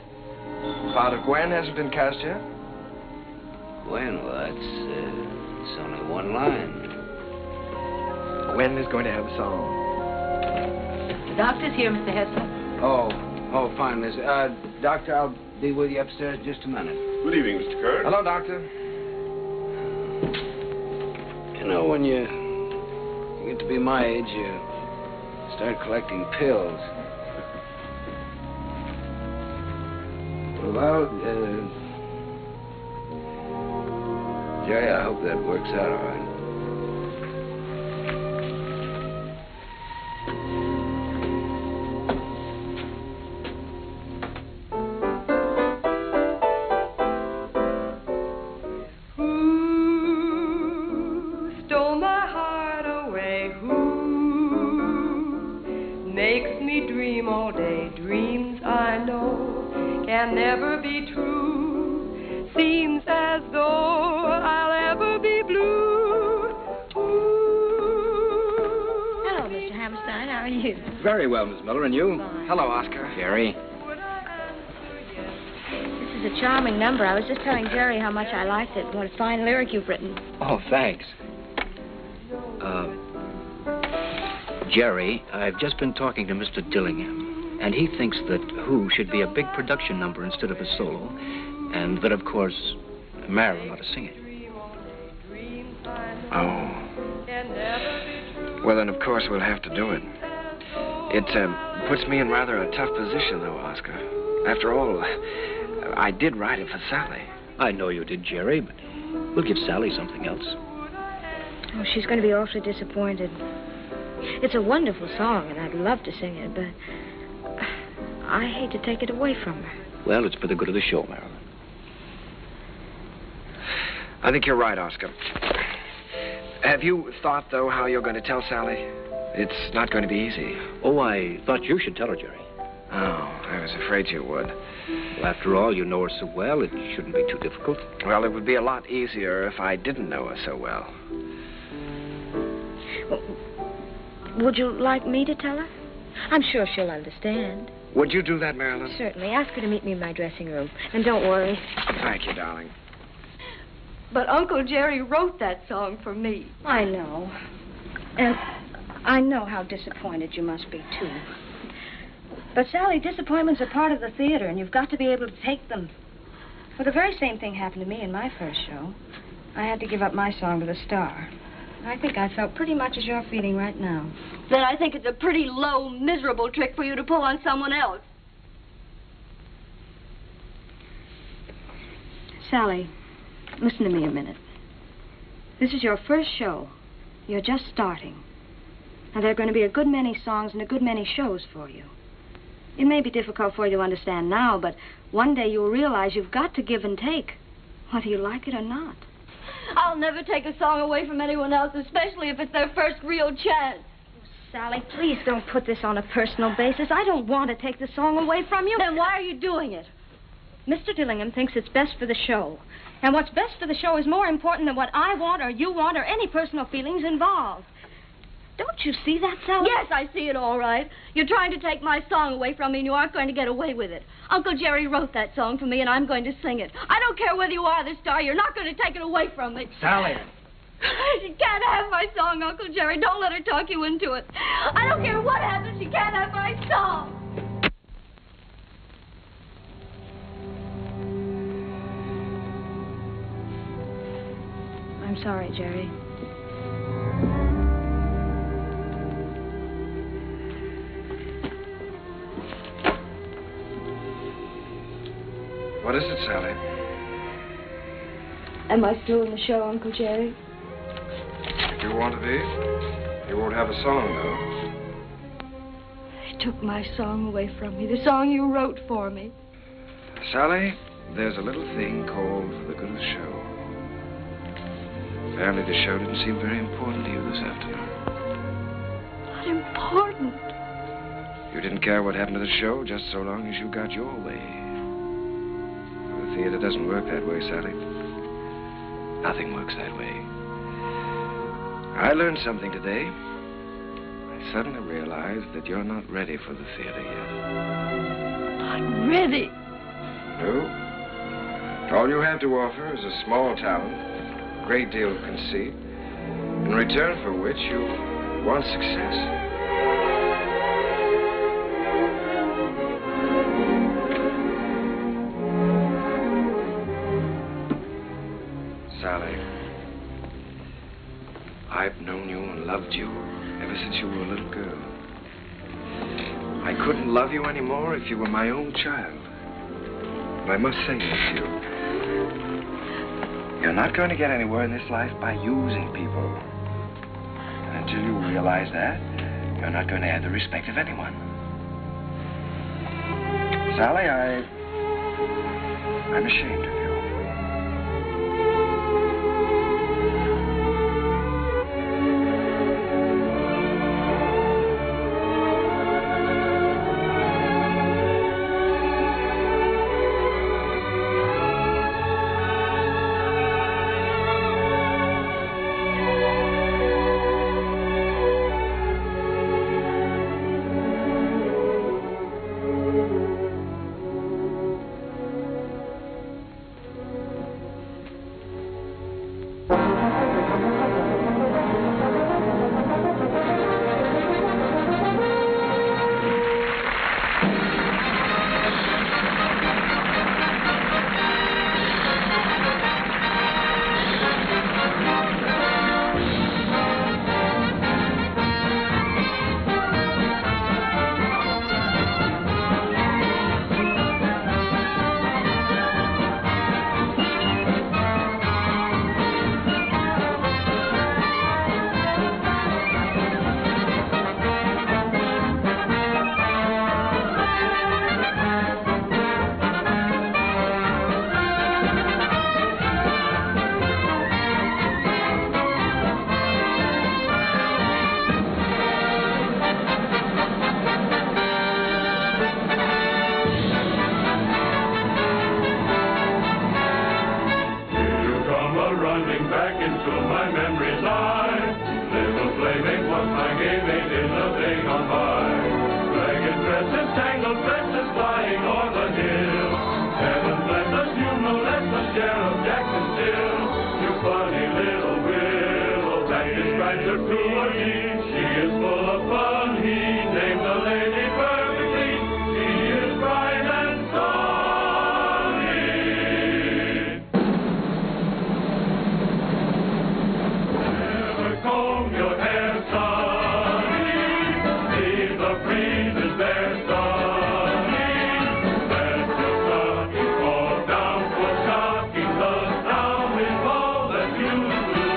Part of Gwen hasn't been cast yet? Gwen, well, it's only one line. Gwen is going to have a song. The doctor's here, Mr. Hester. Oh, fine, Miss. Doctor, I'll be with you upstairs in just a minute. Good evening, Mr. Kern. Hello, Doctor. You know, when you get to be my age, you start collecting pills. Well, Jerry, I hope that works out all right. Never be true. Seems as though I'll ever be blue. Very well, Miss Miller, and you? Hello, Oscar. Jerry. This is a charming number. I was just telling Jerry how much I liked it. What a fine lyric you've written. Oh, thanks. Jerry, I've just been talking to Mr. Dillingham, and he thinks that Who should be a big production number instead of a solo, and that, of course, Marilyn ought to sing it. Oh. Well, then, of course, we'll have to do it. It puts me in rather a tough position, though, Oscar. After all, I did write it for Sally. I know you did, Jerry, but we'll give Sally something else. Oh, she's going to be awfully disappointed. It's a wonderful song, and I'd love to sing it, but I hate to take it away from her. Well, it's for the good of the show, Marilyn. I think you're right, Oscar. Have you thought, though, how you're going to tell Sally? It's not going to be easy. Oh, I thought you should tell her, Jerry. Oh, I was afraid you would. Well, after all, you know her so well, it shouldn't be too difficult. Well, it would be a lot easier if I didn't know her so well. Would you like me to tell her? I'm sure she'll understand. Would you do that, Marilyn? Certainly. Ask her to meet me in my dressing room. And don't worry. Thank you, darling. But Uncle Jerry wrote that song for me. I know. And I know how disappointed you must be, too. But, Sally, disappointments are part of the theater, and you've got to be able to take them. Well, the very same thing happened to me in my first show. I had to give up my song to the star. I think I felt pretty much as you're feeling right now. Then I think it's a pretty low, miserable trick for you to pull on someone else. Sally, listen to me a minute. This is your first show. You're just starting. Now, there are going to be a good many songs and a good many shows for you. It may be difficult for you to understand now, but one day you'll realize you've got to give and take, whether you like it or not. I'll never take a song away from anyone else, especially if it's their first real chance. Sally, please don't put this on a personal basis. I don't want to take the song away from you. Then why are you doing it? Mr. Dillingham thinks it's best for the show. And what's best for the show is more important than what I want or you want or any personal feelings involved. Don't you see that, Sally? Yes, I see it all right. You're trying to take my song away from me, and you aren't going to get away with it. Uncle Jerry wrote that song for me, and I'm going to sing it. I don't care whether you are the star. You're not going to take it away from me. Sally. She can't have my song, Uncle Jerry. Don't let her talk you into it. I don't care what happens. She can't have my song. I'm sorry, Jerry. What is it, Sally? Am I still in the show, Uncle Jerry? If you want to be. You won't have a song, though. They took my song away from me, the song you wrote for me. Sally, there's a little thing called the good of the show. Apparently the show didn't seem very important to you this afternoon. Not important? You didn't care what happened to the show just so long as you got your way. The theater doesn't work that way, Sally. Nothing works that way. I learned something today. I suddenly realized that you're not ready for the theater yet. Not ready? No. All you have to offer is a small talent, a great deal of conceit, in return for which you want success. Sally, I've known you and loved you ever since you were a little girl. I couldn't love you anymore if you were my own child. But I must say this to you. You're not going to get anywhere in this life by using people. And until you realize that, you're not going to have the respect of anyone. Sally, I'm ashamed of you. back into my memory's eye. Little playmate was my game mate in the day gone by. Ragged dresses, tangled tresses flying o'er the hill. Heaven bless us, you no less the Sheriff Jackson still. You funny little willow, that describes her to a T. She is full of fun, he named the lady perfectly. She is bright and sunny. Never comb your hair, sonny. Leave the breezes there, sonny. Let your stockings fall down for stockings. The sound is all that you do.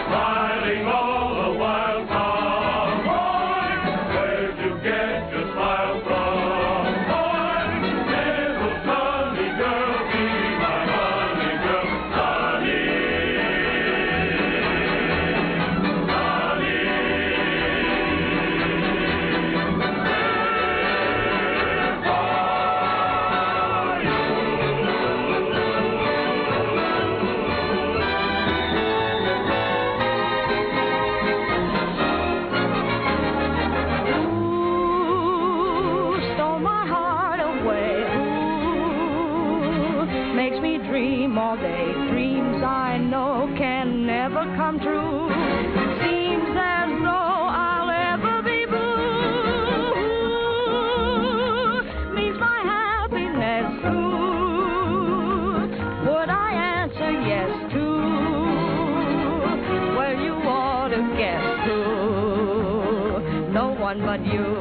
Smiling all the while, cowboy. Where'd you get your smile from, boy? Little sunny girl, be my honey girl, sunny. Stole my heart away. Ooh, makes me dream all day. Dreams I know can never come true. Seems as though I'll ever be blue. Means my happiness too. Would I answer yes to? Well, you ought to guess who. No one but you.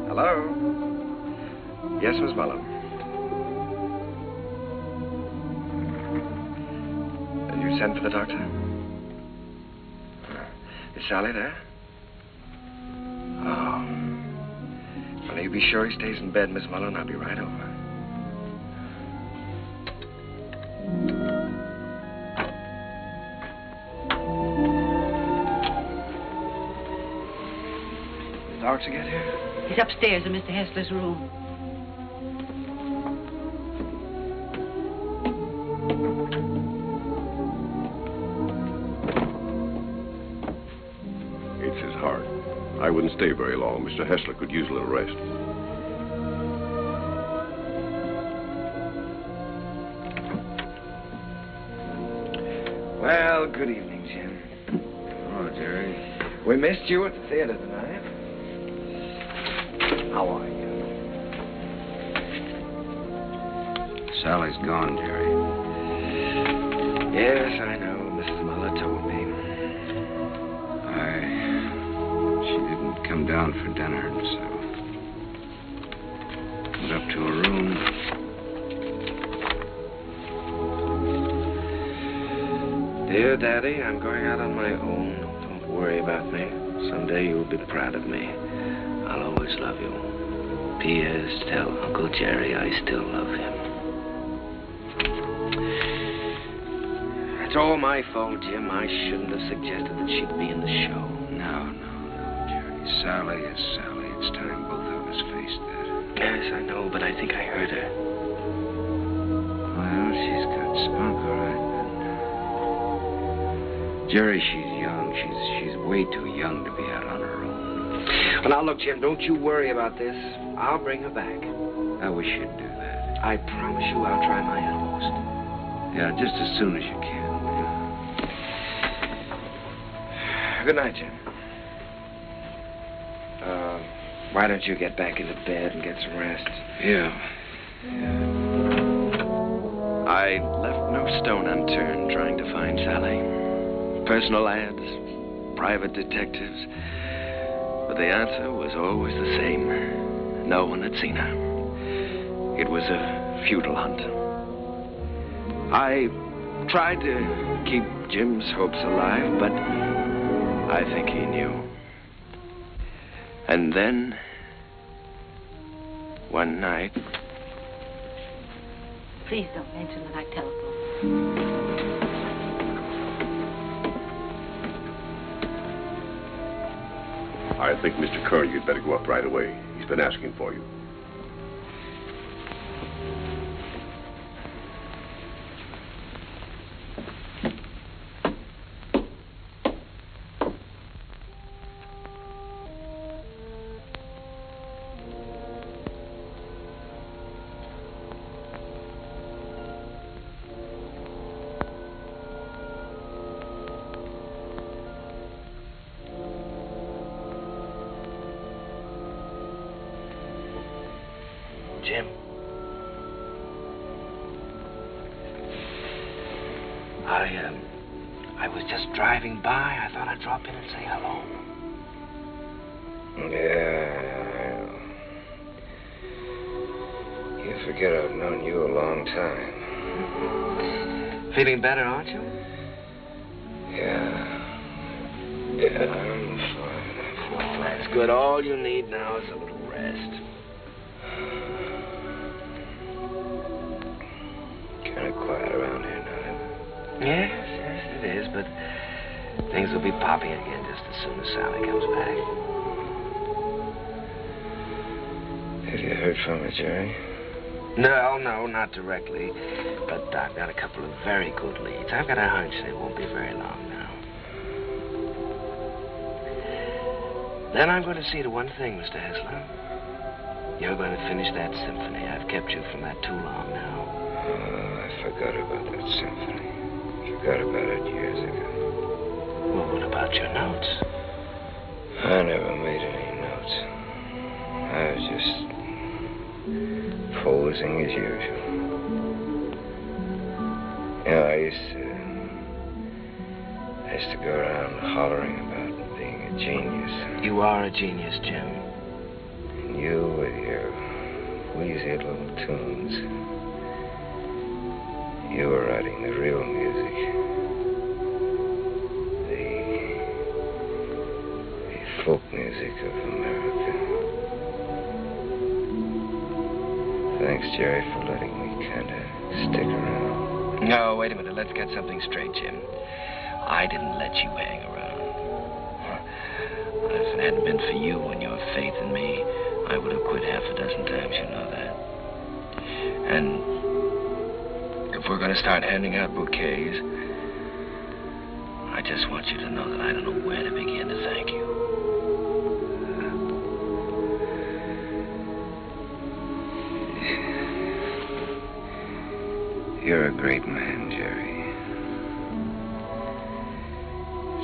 Hello? Yes, Miss Mullen. Did you send for the doctor? Is Sally there? Oh. Well, you be sure he stays in bed, Miss Mullen. I'll be right over. Did the doctor get here? He's upstairs in Mr. Hessler's room. It's his heart. I wouldn't stay very long. Mr. Hessler could use a little rest. Well, good evening, Jim. Oh, Jerry. We missed you at the theater tonight. How are you? Sally's gone, Jerry. Yes, I know. Mrs. Muller told me. She didn't come down for dinner, and so went up to her room. Dear Daddy, I'm going out on my own. Don't worry about me. Someday you'll be proud of me. I'll always love you. P.S. Tell Uncle Jerry I still love him. It's all my fault, Jim. I shouldn't have suggested that she'd be in the show. No, Jerry. Sally is Sally. It's time both of us faced that. Yes, I know, but I think I heard her. Well, she's got spunk, all right. Jerry, she's young. She's way too young to be out on her own. Well, now, look, Jim, don't you worry about this. I'll bring her back. I wish you'd do that. I promise you I'll try my utmost. Yeah, just as soon as you can. Good night, Jim. Why don't you get back into bed and get some rest? Yeah. I left no stone unturned trying to find Sally. Personal ads, private detectives. But the answer was always the same. No one had seen her. It was a futile hunt. I tried to keep Jim's hopes alive, but I think he knew. And then, one night... Please don't mention that I telephoned. I think, Mr. Kern, you'd better go up right away. He's been asking for you. Jim. I was just driving by. I thought I'd drop in and say hello. Yeah. You forget I've known you a long time. Feeling better, aren't you? Yeah, I'm fine. Well, that's good. All you need now is a little rest. Kind of quiet around here now. Yes, it is, but things will be popping again just as soon as Sally comes back. Have you heard from her, Jerry? No, not directly. But I've got a couple of very good leads. I've got a hunch they won't be very long now. Then I'm going to see to one thing, Mr. Hessler. You're going to finish that symphony. I've kept you from that too long now. Oh, I forgot about that symphony. Forgot about it years ago. Well, what about your notes? I never made any notes. I was just posing as usual. You know, I used to go around hollering about being a genius. You are a genius, Jim. And you with your wheezy little tunes. You were writing the real music. The folk music of America. Thanks, Jerry, for letting me kind of stick around. No, wait a minute. Let's get something straight, Jim. I didn't let you hang around. If it hadn't been for you and your faith in me, I would have quit half a dozen times, you know that. And if we're going to start handing out bouquets, I just want you to know that I don't know where to begin to thank you. You're a great man, Jerry.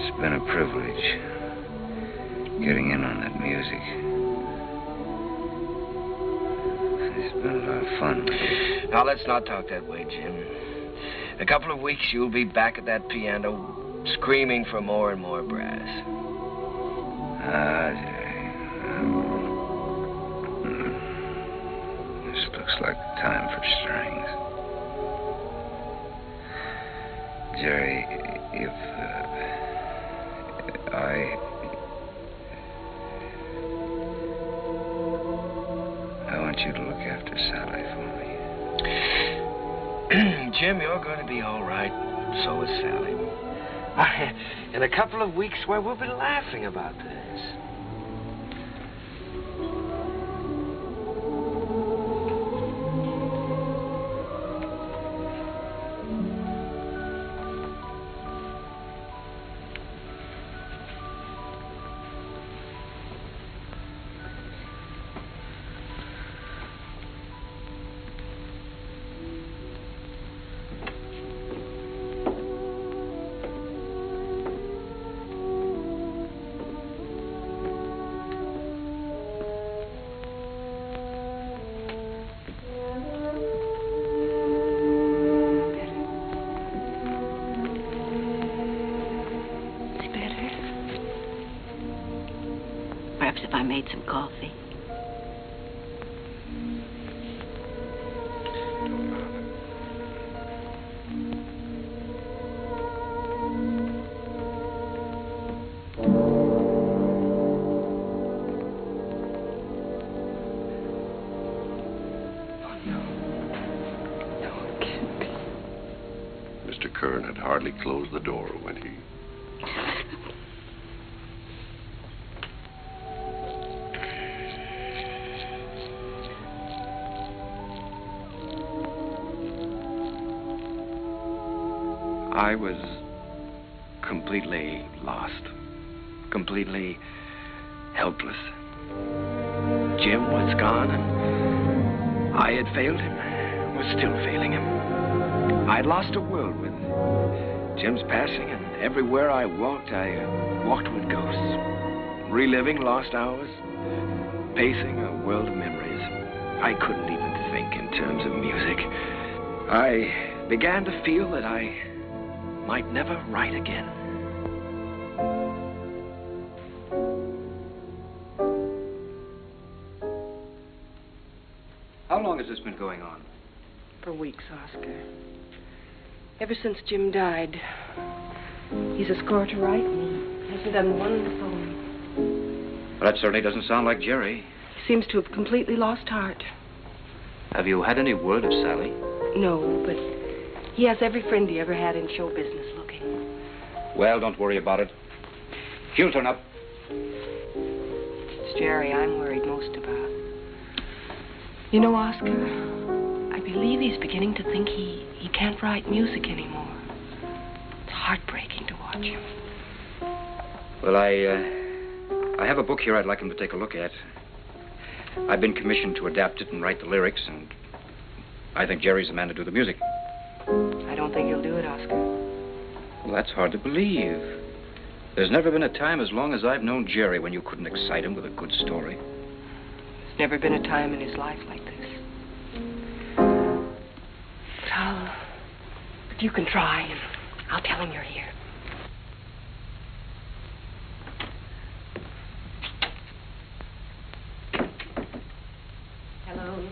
It's been a privilege getting in on that music. It's been a lot of fun. Now, let's not talk that way, Jim. In a couple of weeks, you'll be back at that piano, screaming for more and more brass. This looks like the time for strings. Jerry, if I want you to look after Sally for me. Jim, you're going to be all right. So is Sally. In a couple of weeks, why, we'll be laughing about this. Perhaps if I made some coffee. Mr. Kern had hardly closed the door when he... I was completely lost, completely helpless. Jim was gone, and I had failed him, was still failing him. I'd lost a world with Jim's passing, and everywhere I walked with ghosts, reliving lost hours, pacing a world of memories. I couldn't even think in terms of music. I began to feel that I might never write again. How long has this been going on? For weeks, Oscar. Ever since Jim died. He's a score to write me. Hasn't done one poem. Well, that certainly doesn't sound like Jerry. He seems to have completely lost heart. Have you had any word of Sally? No, but he has every friend he ever had in show business looking. Well, don't worry about it. He'll turn up. It's Jerry I'm worried most about. You know, Oscar, I believe he's beginning to think he can't write music anymore. It's heartbreaking to watch him. Well, I have a book here I'd like him to take a look at. I've been commissioned to adapt it and write the lyrics, and I think Jerry's the man to do the music. I don't think he'll do it, Oscar. Well, that's hard to believe. There's never been a time as long as I've known Jerry when you couldn't excite him with a good story. There's never been a time in his life like this. But you can try, and I'll tell him you're here. Hello.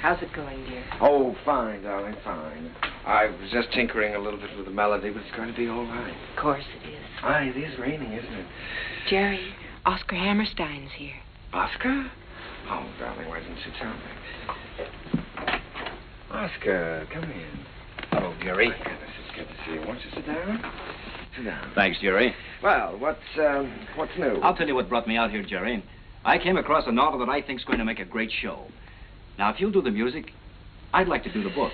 How's it going, dear? Oh, fine, darling, fine. I was just tinkering a little bit with the melody, but it's going to be all right. Of course it is. Aye, it is raining, isn't it? Jerry, Oscar Hammerstein's here. Oscar? Oh, darling, why didn't you tell me? Oscar, come in. Hello, Jerry. My goodness, it's good to see you. Won't you sit down? Sit down. Thanks, Jerry. Well, what's new? I'll tell you what brought me out here, Jerry. I came across a novel that I think's going to make a great show. Now, if you'll do the music, I'd like to do the book.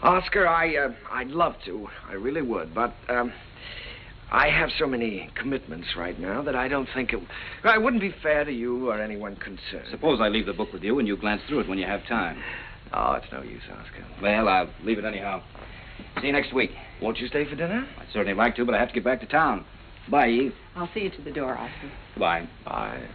Oscar, I'd love to. I really would, but, I have so many commitments right now that I don't think it wouldn't be fair to you or anyone concerned. Suppose I leave the book with you and you glance through it when you have time. Oh, it's no use, Oscar. Well, I'll leave it anyhow. See you next week. Won't you stay for dinner? I'd certainly like to, but I have to get back to town. Bye, Eve. I'll see you to the door, Oscar. Bye. Bye.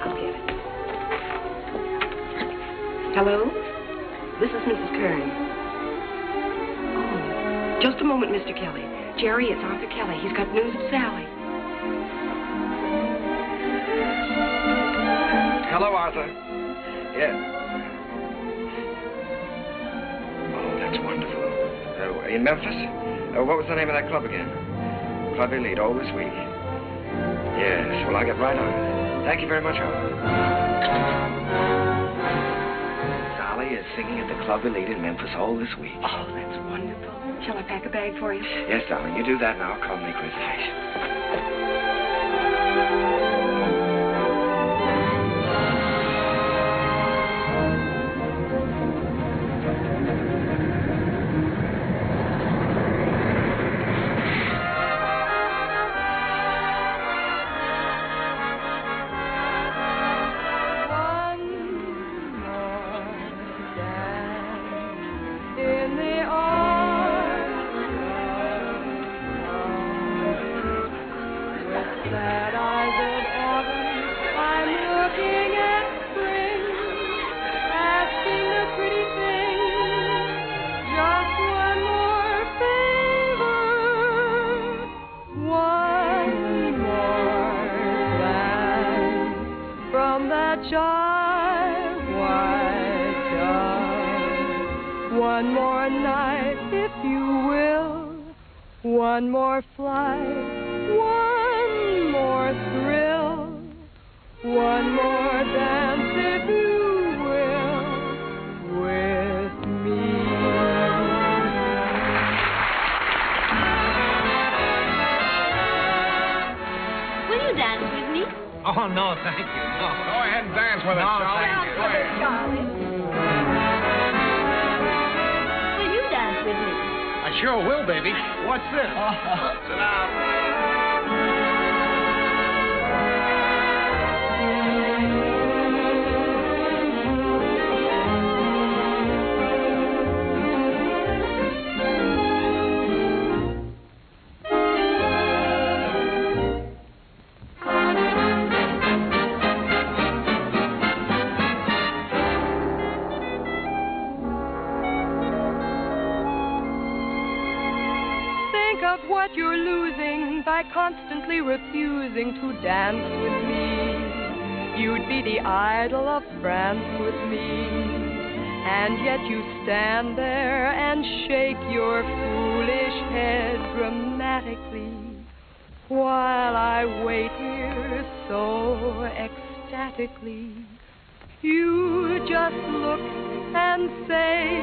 I'll get it. Hello? This is Mrs. Kern. Oh, just a moment, Mr. Kelly. Jerry, it's Arthur Kelly. He's got news of Sally. Hello, Arthur. Yeah. Oh, that's wonderful. In Memphis? What was the name of that club again? Club Elite, all this week. Yes, well, I'll get right on it. Thank you very much, Arthur. Sally is singing at the Club Elite in Memphis all this week. Oh, that's wonderful. Shall I pack a bag for you? Yes, darling, you do that and I'll call and make reservations. One more night, if you will. One more flight, one more thrill. One more dance, if you will, with me. Will you dance with me? Oh, no, thank you. No. Go ahead and dance with us, No, Charlie. thank you. Go ahead. Charlie. Will you dance with me? I sure will, baby. What's this? Sit down. What you're losing by constantly refusing to dance with me. You'd be the idol of France with me, and yet you stand there and shake your foolish head dramatically while I wait here so ecstatically. You just look and say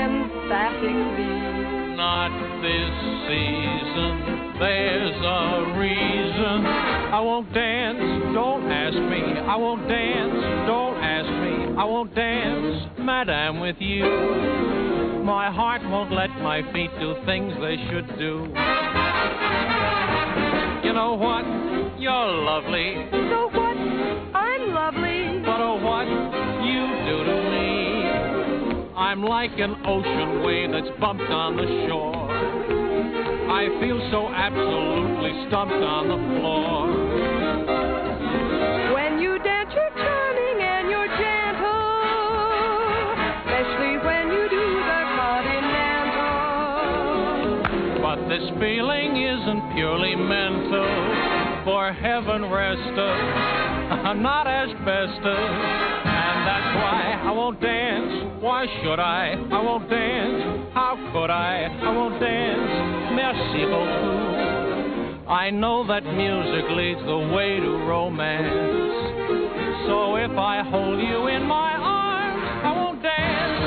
emphatically, not this season, there's a reason. I won't dance, don't ask me. I won't dance, don't ask me. I won't dance, madame, with you. My heart won't let my feet do things they should do. You know what? You're lovely. So what? I'm lovely. But oh, what you do to me. I'm like an ocean wave that's bumped on the shore. I feel so absolutely stumped on the floor. When you dance, you're charming and you're gentle, especially when you do the continental. But this feeling isn't purely mental. For heaven rest us, not asbestos. And that's why I won't dance. Why should I? I won't dance. How could I won't dance. Merci beaucoup. I know that music leads the way to romance. So if I hold you in my arms, I won't dance.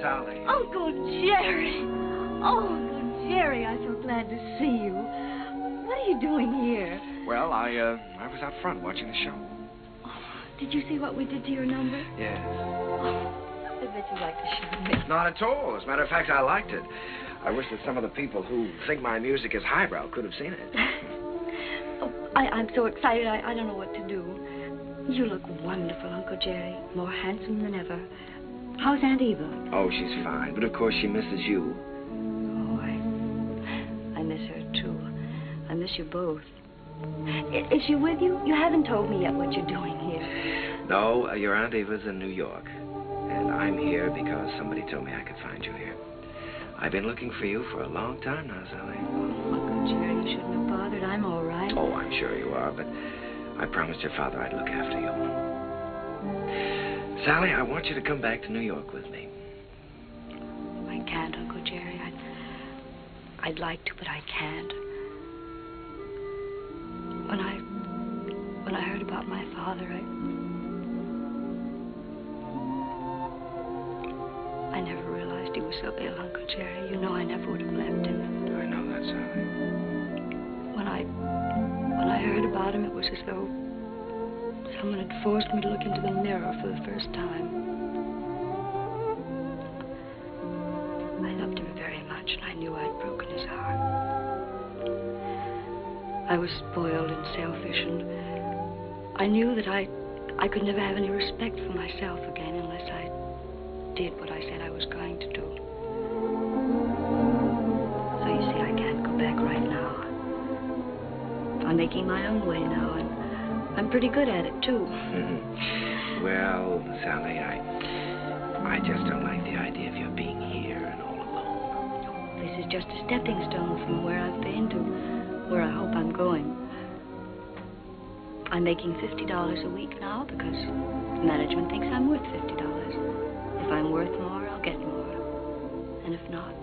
Sally. Uncle Jerry. Oh, Uncle Jerry, I'm so glad to see you. What are you doing here? Well, I was out front watching the show. Did you see what we did to your number? Yes. I bet you like the show. Not at all. As a matter of fact, I liked it. I wish that some of the people who think my music is highbrow could have seen it. I'm so excited, I don't know what to do. You look wonderful, Uncle Jerry. More handsome than ever. How's Aunt Eva? Oh, she's fine. But, of course, she misses you. Oh, I miss her, too. I miss you both. Is she with you? You haven't told me yet what you're doing here. No, your Aunt Eva's in New York. And I'm here because somebody told me I could find you here. I've been looking for you for a long time now, Sally. Oh, Uncle Jerry, you shouldn't have bothered. I'm all right. Oh, I'm sure you are, but I promised your father I'd look after you. Sally, I want you to come back to New York with me. I can't, Uncle Jerry. I'd like to, but I can't. When I heard about my father, I never realized he was so ill, Uncle Jerry. You know I never would have left him. I know that, Sally. When I heard about him, it was as though someone had forced me to look into the mirror for the first time. I loved him very much, and I knew I'd broken his heart. I was spoiled and selfish, and I knew that I could never have any respect for myself again unless I did what I said I was going to do. So you see, I can't go back right now. I'm making my own way now, and I'm pretty good at it, too. Well, Sally, I just don't like the idea of you being here and all alone. This is just a stepping stone from where I've been to where I hope I'm going. I'm making $50 a week now because management thinks I'm worth $50. If I'm worth more, I'll get more. And if not,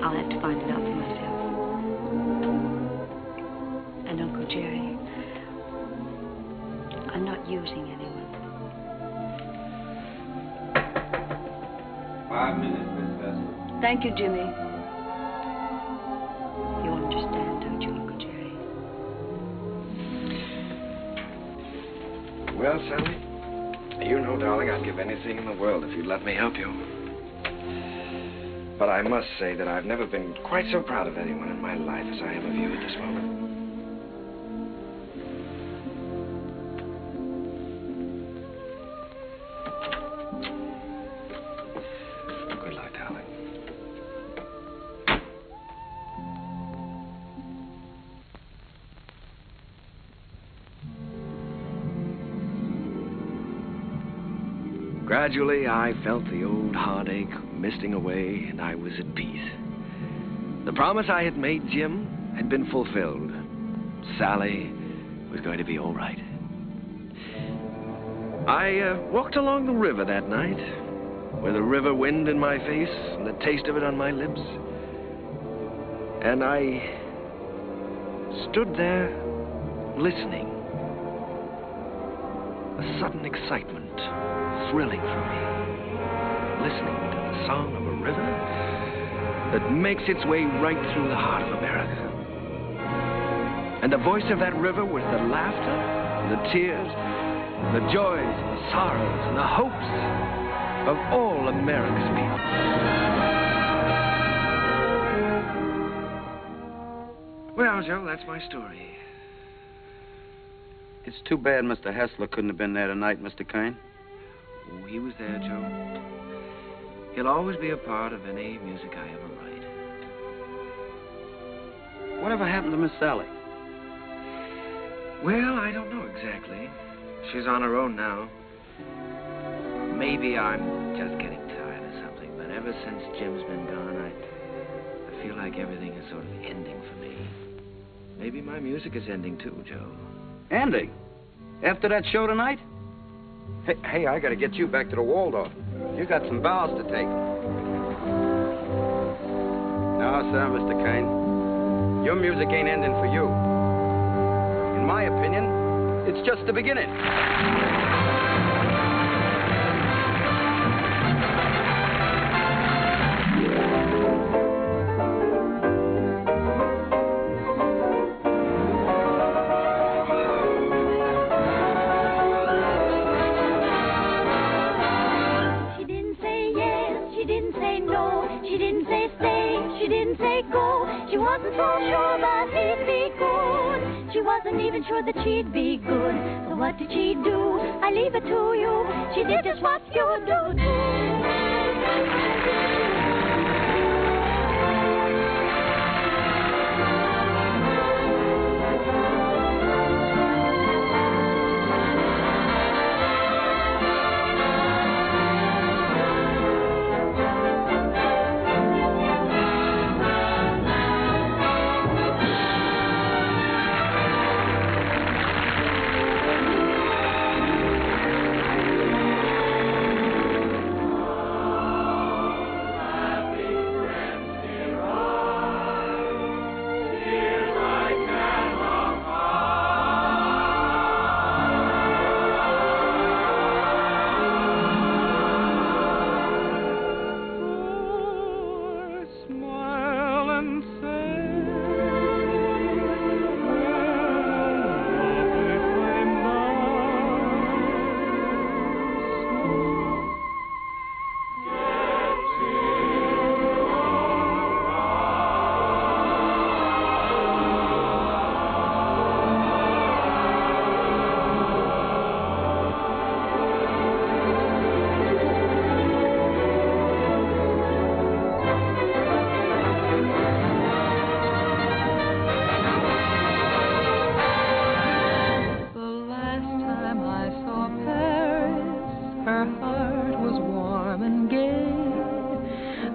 I'll have to find it out for myself. And Uncle Jerry, I'm not using anyone. 5 minutes, Miss Vessel. Thank you, Jimmy. You understand, don't you, Uncle Jerry? Well, Sally, you know, darling, I'd give anything in the world if you'd let me help you. But I must say that I've never been quite so proud of anyone in my life as I am of you at this moment. Good luck, darling. Gradually, I felt the old heartache misting away, and I was at peace. The promise I had made Jim had been fulfilled. Sally was going to be all right. I walked along the river that night, with the river wind in my face and the taste of it on my lips. And I stood there, listening. A sudden excitement thrilling through me, listening to the song of a river that makes its way right through the heart of America. And the voice of that river was the laughter, the tears, the joys, the sorrows, and the hopes of all America's people. Well, Joe, that's my story. It's too bad Mr. Hessler couldn't have been there tonight, Mr. Kern. Oh, he was there, Joe. He'll always be a part of any music I ever write. Whatever happened to Miss Sally? Well, I don't know exactly. She's on her own now. Maybe I'm just getting tired of something, but ever since Jim's been gone, I feel like everything is sort of ending for me. Maybe my music is ending too, Joe. Ending? After that show tonight? Hey, I gotta get you back to the Waldorf. You got some vows to take. No, sir, Mr. Kern. Your music ain't ending for you. In my opinion, it's just the beginning. She didn't say stay, she didn't say go. She wasn't so sure that he'd be good. She wasn't even sure that she'd be good. So what did she do? I leave it to you. She did just what you do.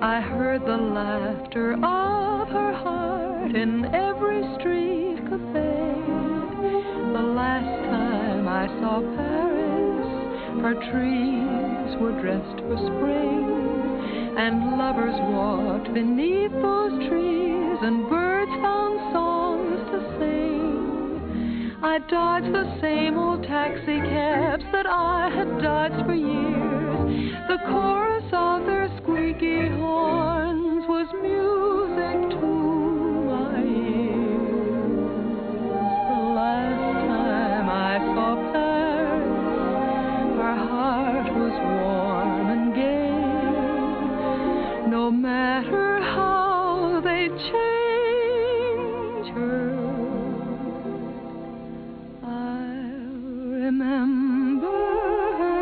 I heard the laughter of her heart in every street cafe. The last time I saw Paris, her trees were dressed for spring, and lovers walked beneath those trees, and birds found songs to sing. I dodged the same old taxi cabs that I had dodged for years. The chorus of their squeaky horns was music to my ears. The last time I saw Paris, her heart was warm and gay. No matter how they change her, I'll remember her.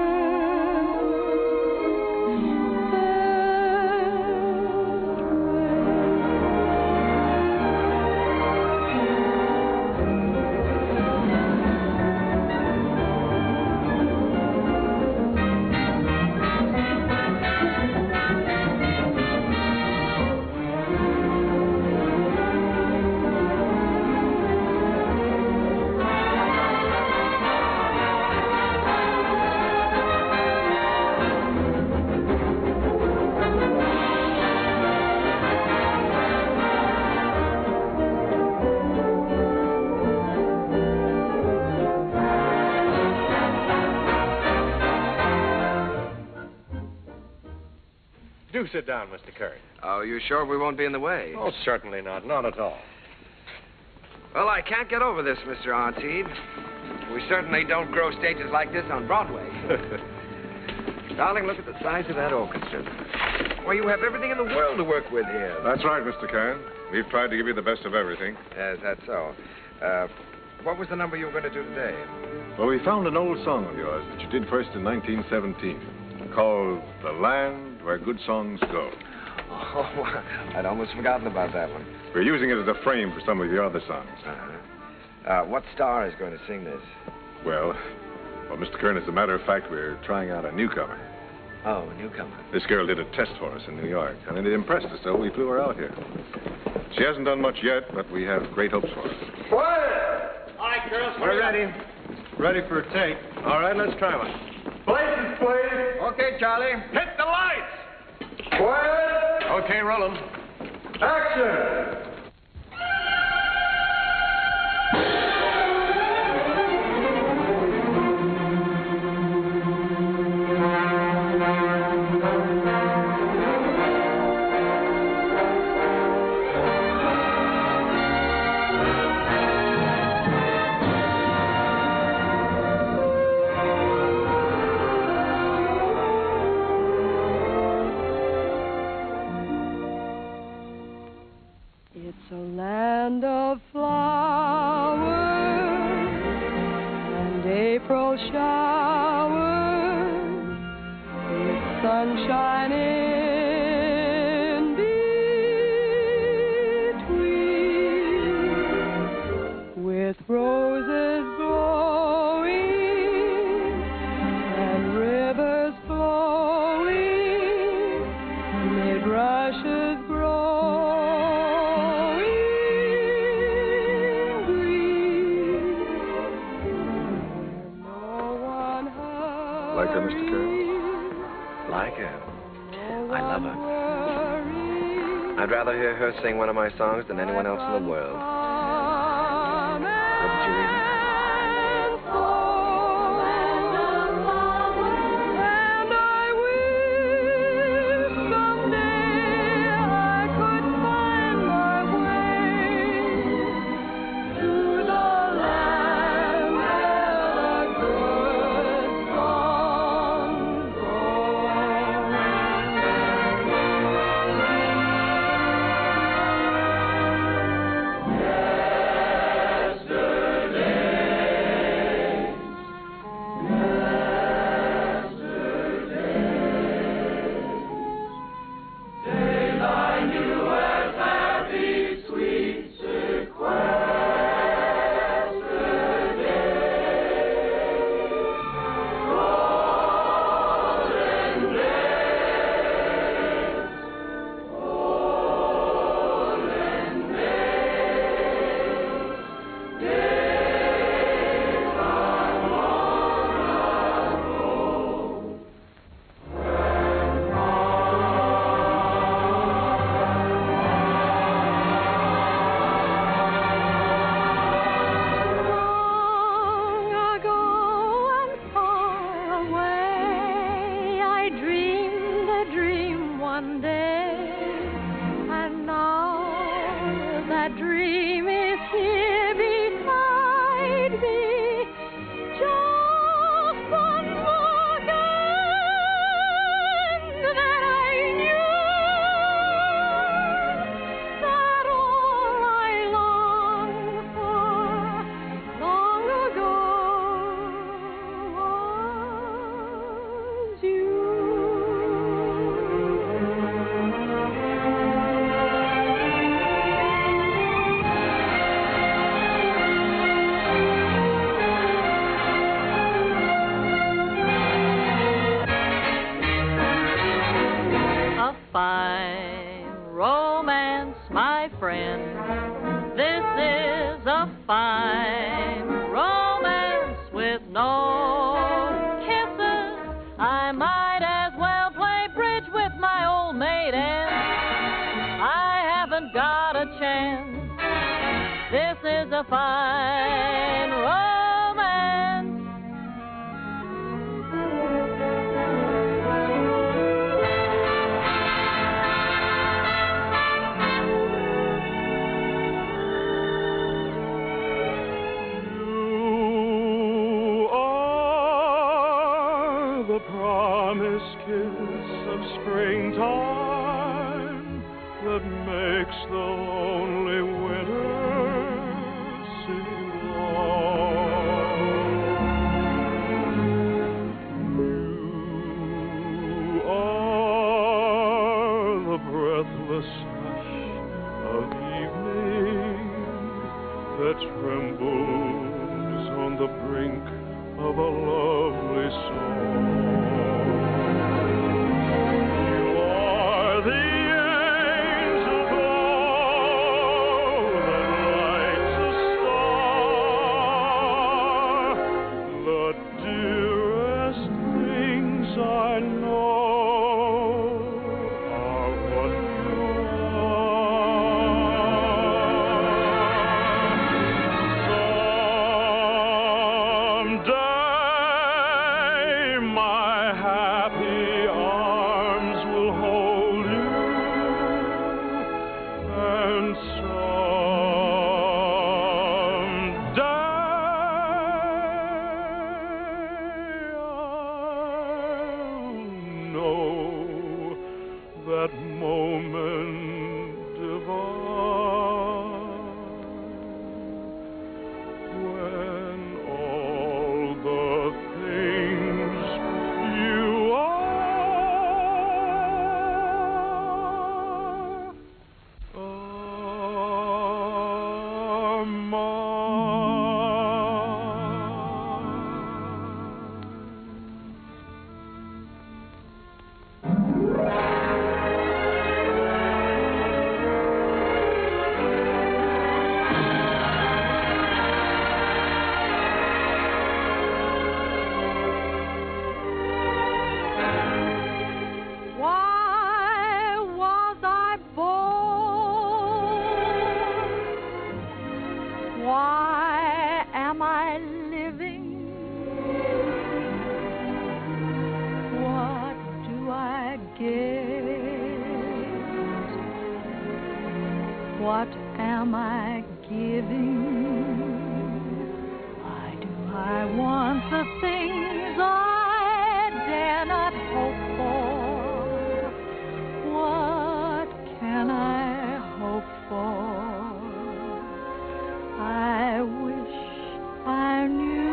Do sit down, Mr. Kern. Oh, you sure we won't be in the way? Oh, certainly not. Not at all. Well, I can't get over this, Mr. Artide. We certainly don't grow stages like this on Broadway. Darling, look at the size of that orchestra. Well, you have everything in the world to work with here. That's right, Mr. Kern. We've tried to give you the best of everything. Yes, that's so. What was the number you were going to do today? Well, we found an old song of yours that you did first in 1917, called The Land Where Good Songs Go. Oh, I'd almost forgotten about that one. We're using it as a frame for some of your other songs. What star is going to sing this? Well, Mr. Kern, as a matter of fact, we're trying out a newcomer. Oh, a newcomer. This girl did a test for us in New York, and it impressed us, so we flew her out here. She hasn't done much yet, but we have great hopes for her. Quiet! All right, girls. We're ready. Ready for a take. All right, let's try one. Places, please. Okay, Charlie. Hit the lights. Quiet. Okay, rolling. Action. a land of flowers and April showers with sunshine in between, with roses glowing and rivers flowing, mid rushes growing green. Like her, Mr. Kern? Like her? I love her. I'd rather hear her sing one of my songs than anyone else in the world. Wouldn't you, Eva? that moment divine. what am I giving? Why do I want the things I dare not hope for? What can I hope for? I wish I knew.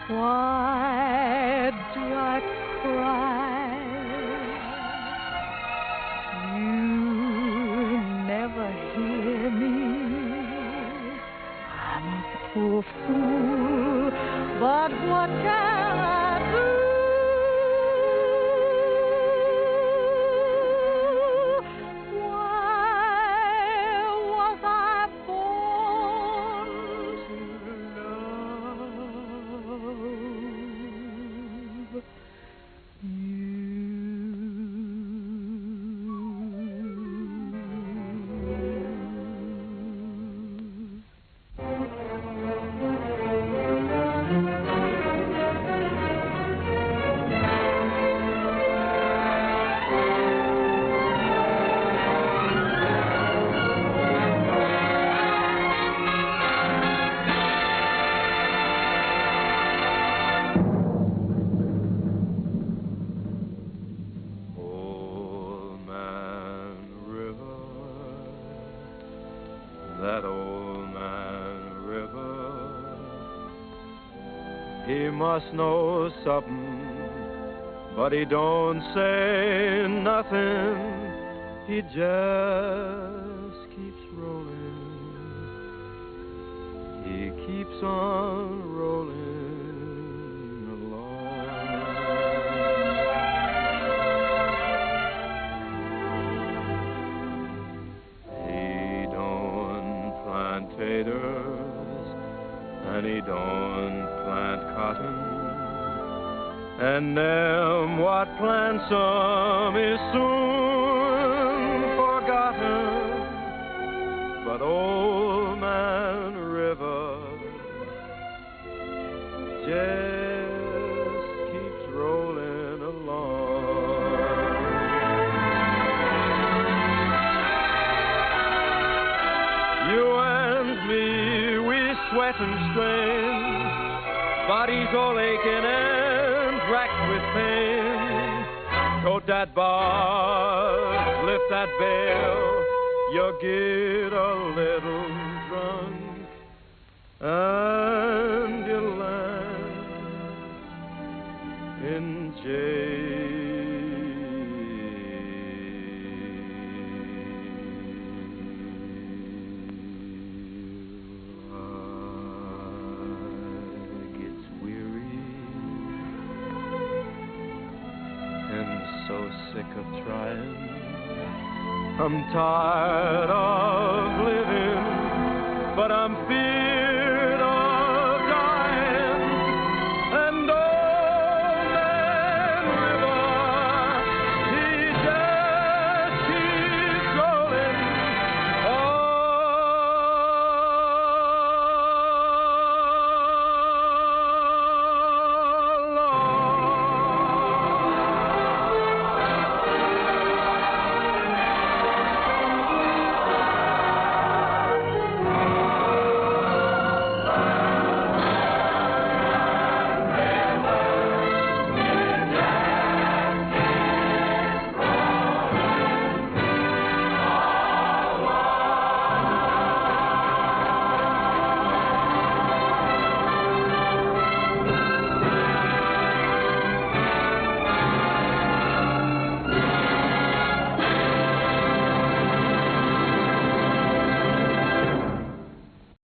Why do I cry? You never hear me. I'm a poor fool, but what can I do? Why was I born to love? That old man River, he must know something, but he don't say nothing. He just keeps rolling. He keeps on rolling along. He don't plant taters, and he don't plant cotton, and them what plants 'em is soon forgotten. But old man River just keeps rolling along. You and me, we sweat and strain, bodies all aching and racked with pain. Tote that bar, lift that bell, you'll get a little drunk, and you'll land in jail. So sick of trying, I'm tired of living, but I'm feeling